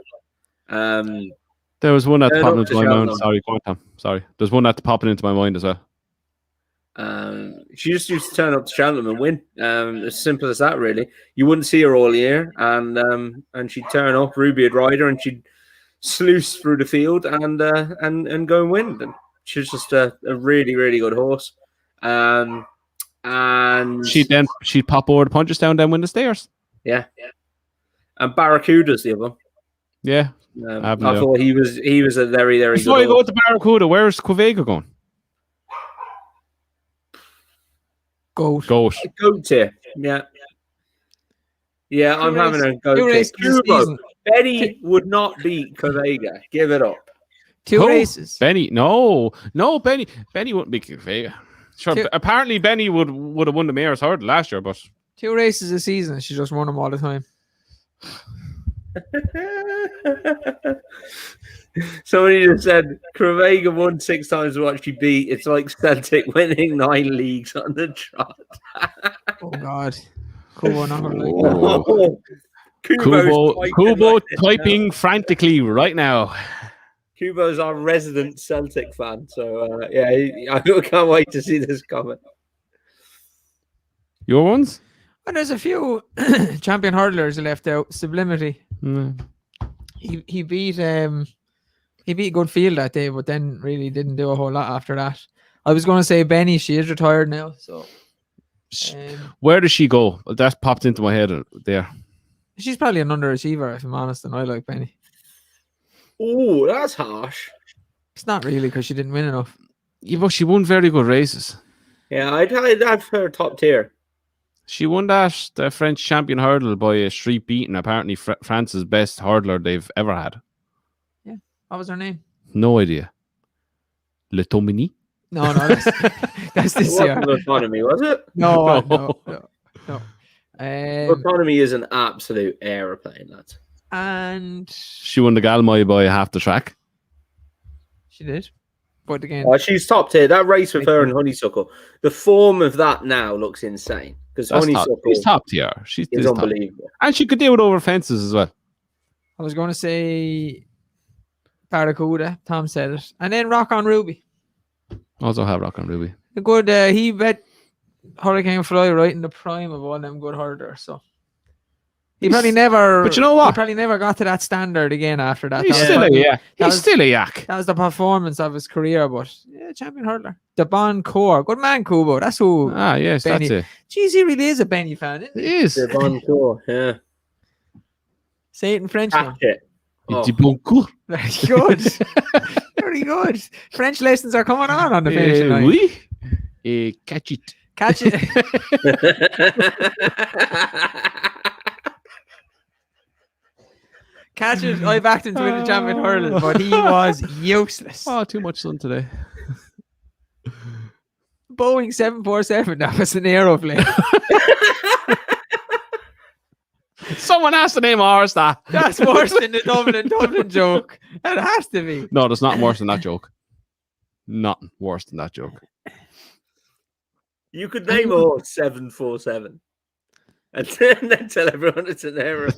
There was one that Turn popped up into to my mind. Cheltenham. Sorry, go on, Tom. Sorry. There's one that popping into my mind as well. She just used to turn up to Cheltenham and win. As simple as that, really. You wouldn't see her all year, and she'd turn up. Ruby would ride her, and she'd sluice through the field and go and win. And she was just a really, really good horse. And She'd pop over the punches down, then win the stairs. yeah. And Barracuda's the other one. Yeah. I thought he was a very, very Before good you go horse. to Barracuda, where's Quavega going? Goat. Goat tier. Yeah. Yeah, I'm having a goat 2 tier. races this Kubo. season. Benny would not beat Quavega. Give it up. 2 Who? races. Benny. No, Benny wouldn't be Quavega. Sure, apparently Benny would have won the Mayor's Hurdle last year, but 2 races a season. She just won them all the time. Somebody just said Quavega won 6 times what she beat. It's like Celtic winning 9 leagues on the trot. Oh God. Kubo not gonna like Oh. that. Kubo typing frantically right now. Kubo's our resident Celtic fan, so I can't wait to see this comment. Your ones? And there's a few champion hurdlers left out. Sublimity. Mm. He beat a good field that day, but then really didn't do a whole lot after that. I was going to say Benny. She is retired now, so Where does she go? That popped into my head there. she's probably an underachiever, if I'm honest, and I like Benny. Oh, that's harsh. It's not really because she didn't win enough. Yeah, but she won very good races. Yeah, I'd have her top tier. She won the French champion hurdle by a street beating, apparently France's best hurdler they've ever had. Yeah. What was her name? No idea. Le Tomini? No, that's this It year. wasn't Autonomy, was it? No. Autonomy is an absolute aeroplane, lads. And She won the Galmoy by half the track. she did. But again, Oh, she's top tier. That race with her and Honeysuckle, the form of that now looks insane. Because Honeysuckle She's top tier. She's is top. unbelievable. And she could do it over fences as well. I was going to say Barracuda. Tom said it. And then Rock on Ruby. Also have Rock and Ruby. A good, he bet Hurricane Fly right in the prime of all them good hurdlers. So he probably never. But you know what? He probably never got to that standard again after that. He's That was still a probably- yak. He's still a yak. That was the performance of his career, but yeah, champion hurdler. The Bon Core. Good man, Kubo. That's who. Ah, yes, Benny. that's it. Jeez, he really is a Benny fan, isn't he? It is. The Bon Cour, yeah. Say it in French now. Catch it. Oh. It's a bon coup. Very good. Very good. French lessons are coming on the finishing line. Oui. Catch it. Catch it. Catch it. I backed him to win the champion hurling, but he was useless. Oh, too much sun today. Boeing 747, that was an aeroplane. Someone has to name ours that. That's worse than the Dublin joke. It has to be. No, there's nothing worse than that joke. Nothing worse than that joke. You could name all 747 and then tell everyone it's an error.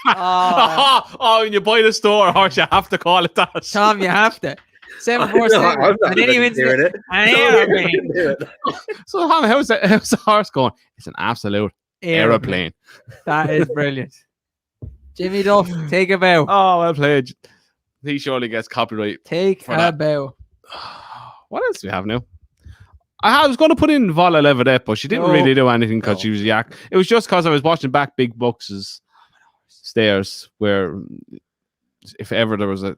Oh, when you buy the store, horse, you have to call it that. Tom, you have to. 747. And then he wins it. an aeroplane. So, how's the horse going? It's an absolute aeroplane. That is brilliant. Jimmy Duff, take a bow. Oh, well played. He surely gets copyright. Take for a that. bow. What else do we have now? I was going to put in Vola Levedette, but she didn't No. really do anything because No. she was a yak. It was just because I was watching back Big Bucks' stairs, where if ever there was a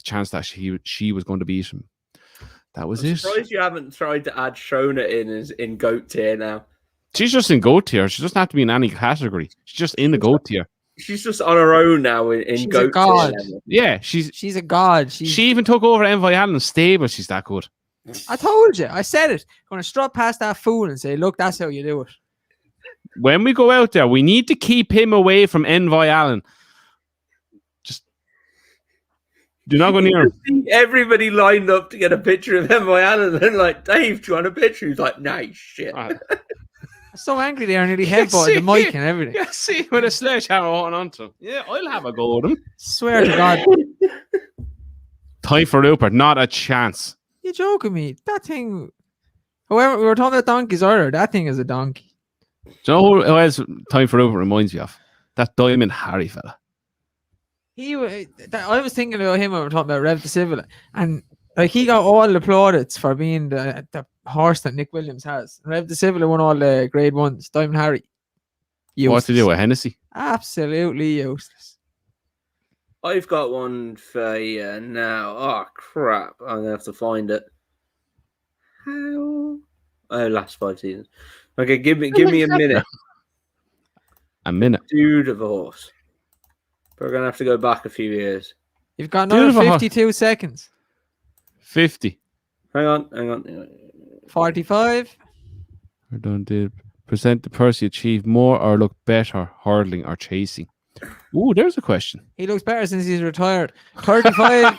chance that she was going to beat him, that was I'm it. surprised you haven't tried to add Shona in GOAT tier now. She's just in GOAT tier. She doesn't have to be in any category. She's just in the GOAT tier. She's just on her own now in She's a GOAT god. tier. Yeah, she's She's a god. she even took over Envoy Allen's stable. She's that good. I told you. I said it. Going to strut past that fool and say, look, that's how you do it. When we go out there, we need to keep him away from Envoy Allen. Just do not go near him. Everybody lined up to get a picture of Envoy Allen and then like, Dave, do you want a picture? He's like, nah, shit. I'm so angry they are nearly Yeah, headbutting see, the mic and everything. Yeah, see, with a sledgehammer holding onto him. Yeah, I'll have a go with him. Swear to God. Time for Rupert, not a chance. You're joking me. That thing. However, we were talking about donkeys earlier. That thing is a donkey. Do you know who else Time for Rupert reminds you of? That Diamond Harry fella. I was thinking about him when we were talking about Rev de Civil, and like he got all the plaudits for being the horse that Nick Williams has. Rev de Civil won all the grade ones. Diamond Harry. What to do Useless. with Hennessy? Absolutely useless. I've got one for you now. Oh, crap. I'm going to have to find it. How? Oh, last 5 seasons. Okay, give me a minute. A minute. Dude of a horse. We're going to have to go back a few years. You've got another Beautiful horse. 52 seconds. 50. Hang on. 45. We're done. Did present the Percy achieve more or look better hurdling or chasing? Ooh, there's a question. He looks better since he's retired. 35.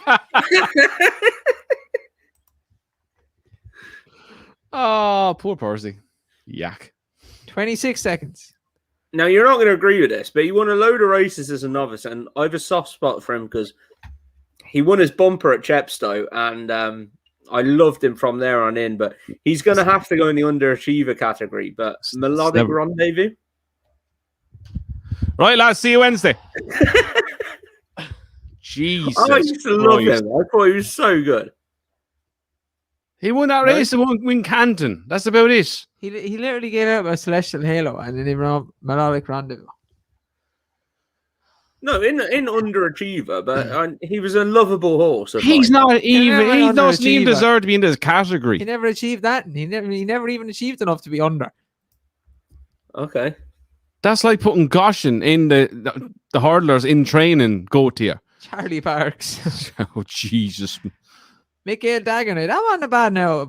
Oh, poor Percy. Yak. 26 seconds. Now, you're not going to agree with this, but he won a load of races as a novice, and I have a soft spot for him because he won his bumper at Chepstow, and I loved him from there on in. But he's going to have to go in the underachiever category. But Melodic Rendezvous. Right, lads. See you Wednesday. Jesus. I used to love him. I thought he was so good. He won that race and won Wincanton. That's about it. He literally gave out a Celestial Halo and then he ran Melodic Rendezvous. No, in underachiever, but he was a lovable horse. He's not even. He doesn't even deserve to be in this category. He never achieved that. He never even achieved enough to be under. Okay, that's like putting Goshen in the hurdlers in training goat tier. Charlie Parks. Oh Jesus. Michael Dagenham. That wasn't a bad now.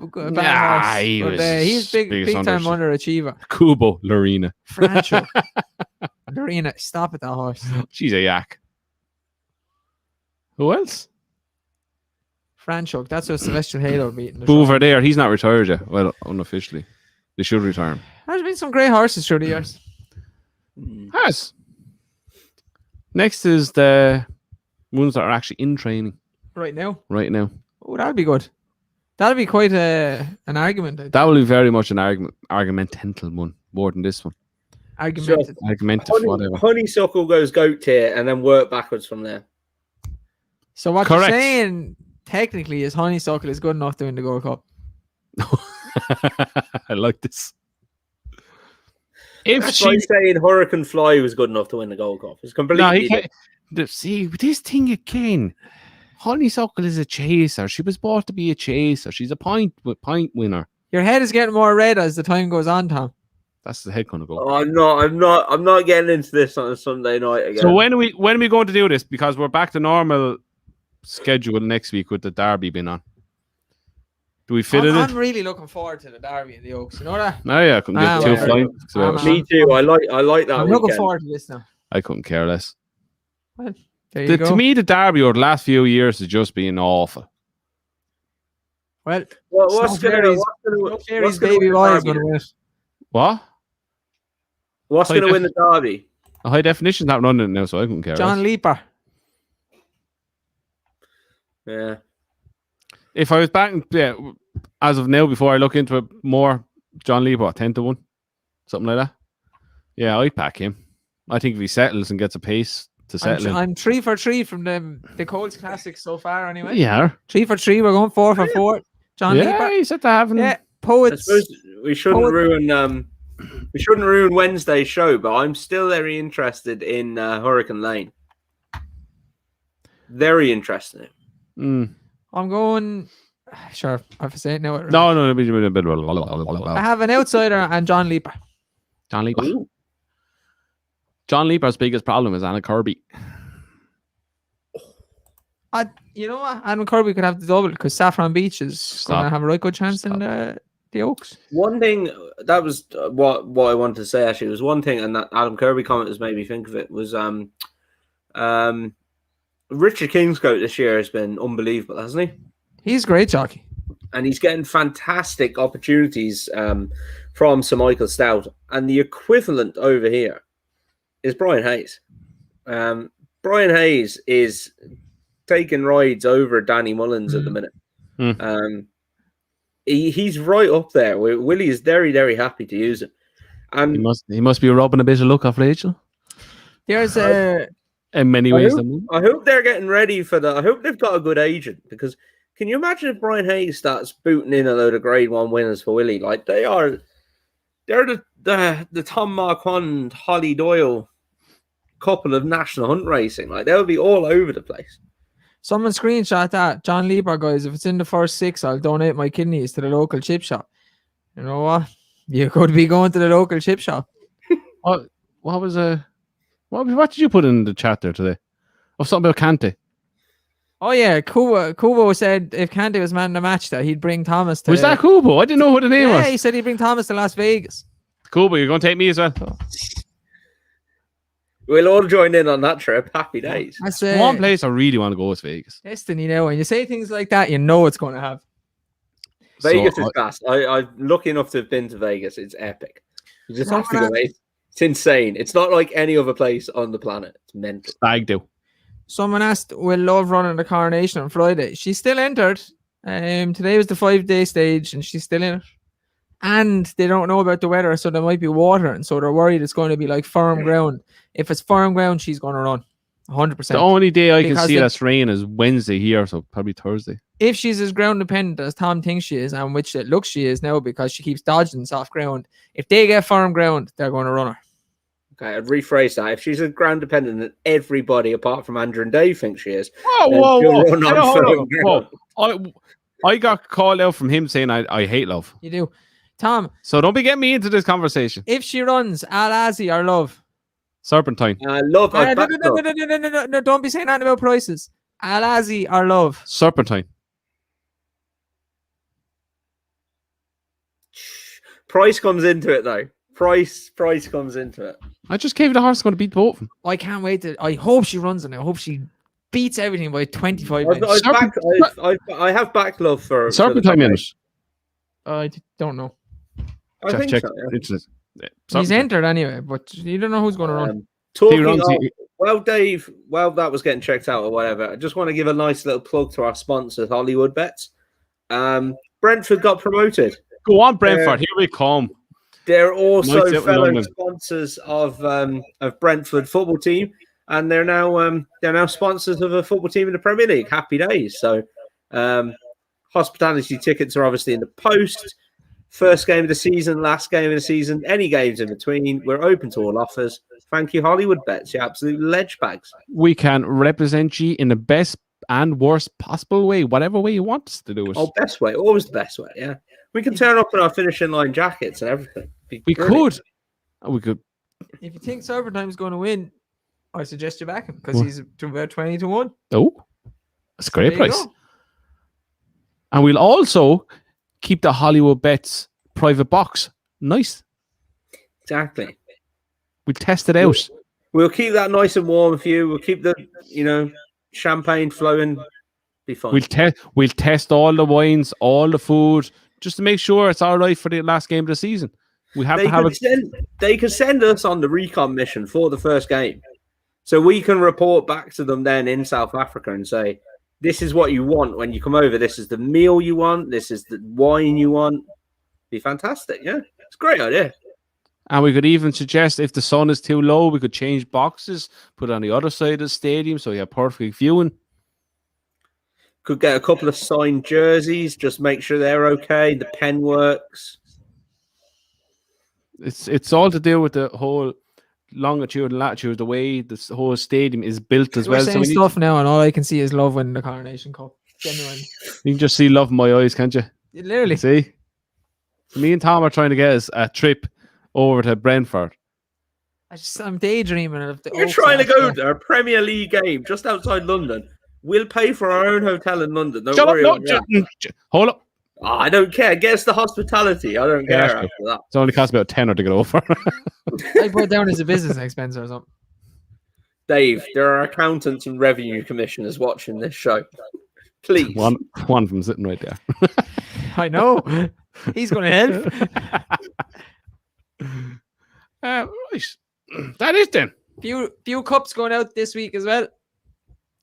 He's big time underachiever. Kubo Lorena. Francho. Lorena, stop at that horse. She's a yak. Who else? Franchuk. That's what Celestial Halo beating. Boover there. He's not retired yet. Well, unofficially. They should retire him. There's been some great horses through the years. Has. Next is the ones that are actually in training. Right now. Oh, that'd be good. That'd be quite an argument. That will be very much an argumental one, more than this one. Argumentative, whatever. Honeysuckle goes goat tier and then work backwards from there. So what you're saying, technically, is Honeysuckle is good enough to win the Gold Cup. I like this. That's like saying Hurricane Fly was good enough to win the Gold Cup. It's completely see, this thing again. Honeysuckle is a chaser. She was bought to be a chaser. She's a point winner. Your head is getting more red as the time goes on, Tom. That's the head gonna go. Oh, I'm not getting into this on a Sunday night again. So when are we going to do this? Because we're back to normal schedule next week with the Derby being on. Do we fit it in? I'm really looking forward to the Derby and the Oaks. You know that? Oh yeah, I couldn't get two flying. Me too. I like that. I'm looking forward to this now. I couldn't care less. Well, there you go. To me, the Derby over the last few years has just been awful. Well, what's going to baby boy is going to win? What? What's going to win the Derby? A High Definition's not running it now, so I couldn't care. John Leaper. Yeah. If I was back, as of now, before I look into it more, John Leaper, 10-1, something like that. Yeah, I'd back him. I think if he settles and gets a pace to settle in. I'm 3 for 3 from the Colts Classics so far, anyway. Yeah. 3 for 3. We're going 4 for 4. John Leaper. Yeah, he said to have him. Yeah, Poets. We shouldn't ruin. We shouldn't ruin Wednesday's show, but I'm still very interested in Hurricane Lane. Very interested. I'm going. Sure, I have to say it now. No. I have an outsider and John Leaper. John Leaper. Ooh. John Leaper's biggest problem is Anna Kirby. You know what? Adam Kirby could have the double because Saffron Beach is going to have a right good chance in the Oaks. One thing that was what I wanted to say actually was one thing, and that Adam Kirby comment has made me think of it was Richard Kingscote this year has been unbelievable, hasn't he? He's a great jockey, and he's getting fantastic opportunities from Sir Michael Stout, and the equivalent over here is Brian Hayes. Brian Hayes is taking rides over Danny Mullins at the minute. He's right up there. Willie is very, very happy to use it. He must be robbing a bit of luck off Rachel. There's in many ways. I hope they're getting ready for that. I hope they've got a good agent, because can you imagine if Brian Hayes starts booting in a load of Grade 1 winners for Willie? Like they're the Tom Marquand, Holly Doyle couple of national hunt racing. Like they'll be all over the place. Someone screenshot that. John Leaper, guys, if it's in the first 6, I'll donate my kidneys to the local chip shop. You know what? You could be going to the local chip shop. What did you put in the chat there today? Oh, something about Kante. Oh yeah, Kubo said if Kante was man in the match that he'd bring Thomas to... Was that Kubo? I didn't know what the name was. Yeah, he said he'd bring Thomas to Las Vegas. Kubo, you're going to take me as well? We'll all join in on that trip. Happy days. That's one place I really want to go is Vegas. Destiny, you know, when you say things like that, you know it's going to have. Vegas is fast. I'm lucky enough to have been to Vegas. It's epic. You just have to go. It's insane. It's not like any other place on the planet. It's mental. Stag do. Someone asked, will Love run in the coronation on Friday? She's still entered. Today was the 5-day stage, and she's still in it. And they don't know about the weather, so there might be water, and so they're worried it's going to be like firm ground. If it's firm ground, she's going to run 100%. The only day I can Because see the- that's rain is Wednesday here, so probably Thursday. If she's as ground dependent as Tom thinks she is, and which it looks she is now because she keeps dodging soft ground, if they get firm ground, they're going to run her. Okay, I'd rephrase that. If she's a ground dependent that everybody apart from Andrew and Dave think she is, Whoa, then whoa, she'll whoa. run on Hold firm on, ground. whoa. I got called out from him saying I hate Love. You do. Tom, So don't be getting me into this conversation. if she runs, Al-Azzi or Love? Serpentine. Love, No, I'd no, back no, Love. no, no, no, no, no, no, don't be saying that about prices. Al-Azzi or Love? Serpentine. Price comes into it though. Price comes into it. I just gave the horse going to beat both of them. I can't wait to. I hope she runs and I hope she beats everything by 25 minutes. I have backed Love for Serpentine minute. Don't know. I think Check so, yeah. internet. Yeah, He's Serpentine. entered anyway, but you don't know who's going to run. Talking runs, of, he- well, Dave, while that was getting checked out or whatever, I just want to give a nice little plug to our sponsors, Hollywoodbets. Brentford got promoted. Go on, Brentford. Here we come. They're also Nice, fellow London. sponsors of Brentford football team, and they're now sponsors of a football team in the Premier League. Happy days! So, hospitality tickets are obviously in the post. First game of the season, last game of the season, any games in between. We're open to all offers. Thank you, Hollywoodbets. You absolute ledge bags. We can represent you in the best and worst possible way, whatever way you want us to do it. Oh, best way, always the best way. Yeah, we can turn up in our finishing line jackets and everything. Be we brilliant. could. We could. If you think Serpentine's going to win, I suggest you back him because What? he's to about 20 to 1. Oh, that's a great There you price. go. And we'll also keep the Hollywoodbets private box nice. Exactly. We test it out. We'll keep that nice and warm for you. We'll keep the champagne flowing. Be fun. We'll test all the wines, all the food, just to make sure it's all right for the last game of the season. We have to have it. They could send us on the recon mission for the first game, so we can report back to them then in South Africa and say, "This is what you want when you come over. This is the meal you want. This is the wine you want." Be fantastic. Yeah, it's a great idea. And we could even suggest if the sun is too low, we could change boxes, put it on the other side of the stadium so you have perfect viewing. Could get a couple of signed jerseys. Just make sure they're okay. The pen works. It's all to do with the whole longitude and latitude, the way this whole stadium is built as We're well. So saying we need, stuff now, and all I can see is Love winning the Coronation Cup. Genuinely. you can just see love in my eyes, can't you? Literally. See? Me and Tom are trying to get us a trip over to Brentford. I'm daydreaming of the You're Oaks trying to after go that. to a Premier League game just outside London. We'll pay for our own hotel in London. Don't Shut up, worry no, about that. hold up. Oh, I don't care. Get us the hospitality. I don't Yeah, care that's after that. It only costs about tenner to get over. I put it down as a business expense or something. Dave, there are accountants and revenue commissioners watching this show. Please. one of them sitting right there. I know. He's going to help. Right. That is then. Few cups going out this week as well.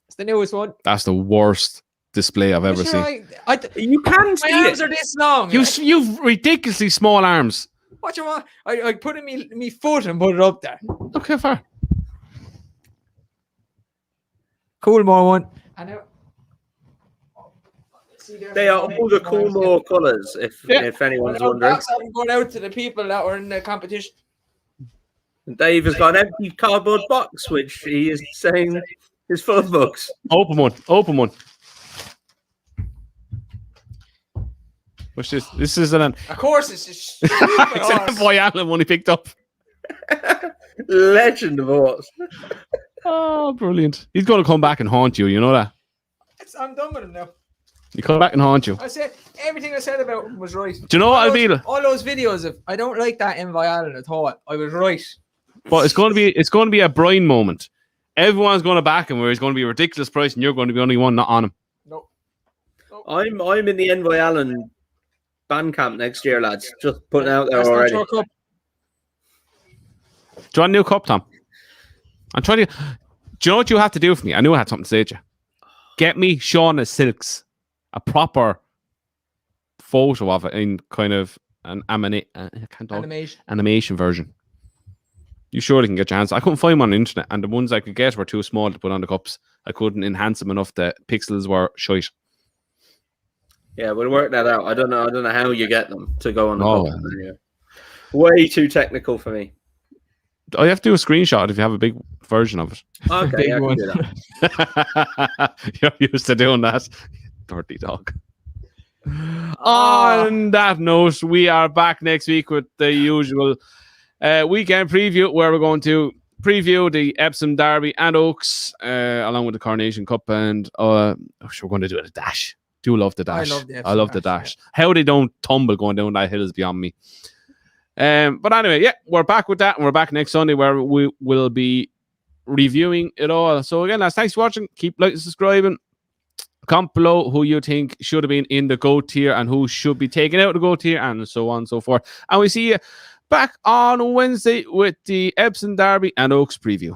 It's the newest one. That's the worst display I've ever Sure, seen. You can see my arms it. are this long. You've ridiculously small arms. What you want? I put in me foot and put it up there. Look how far. Cool, more one. And now, They are all the Coolmore colours, if anyone's wondering. I'm going out to the people that were in the competition. And Dave has got an empty cardboard box, which he is saying is full of books. Open one. Open one. What's this? This is an Of course, it's just except Boy Allen one he picked up. Legend of horse. Oh, brilliant. He's going to come back and haunt you. You know that? I'm done with him now. He come back and haunt you. I said everything I said about him was right. Do you know what I feel? All those videos of I don't like that Envy Allen at all. I was right. But it's going to be a Brian moment. Everyone's going to back him where he's going to be a ridiculous price and you're going to be the only one not on him. No. I'm in the Envy Allen band camp next year, lads. Just putting it out there That's not already. your cup. Do you want a new cup, Tom? I'm trying to. Do you know what you have to do for me? I knew I had something to say to you. Get me Shauna Silks, a proper photo of it in kind of an animation version. You surely can get your hands. I couldn't find them on the internet, and the ones I could get were too small to put on the cups. I couldn't enhance them enough. The pixels were shite. Yeah, we'll work that out. I don't know how you get them to go on the Oh. cup. Yeah. Way too technical for me. Oh, you have to do a screenshot if you have a big version of it. Okay, Big yeah, I can one. do that. You're used to doing that. Dirty dog. Oh. On that note, we are back next week with the usual weekend preview where we're going to preview the Epsom Derby and Oaks along with the Coronation Cup, and we're going to do it a dash. Do love the dash. I love the dash. How they don't tumble going down that hill is beyond me. But anyway, yeah, we're back with that, and we're back next Sunday where we will be reviewing it all. So again, lads, thanks for watching. Keep liking, subscribing. Comment below who you think should have been in the GOAT tier and who should be taken out of the GOAT tier, and so on and so forth. And we see you back on Wednesday with the Epsom Derby and Oaks preview.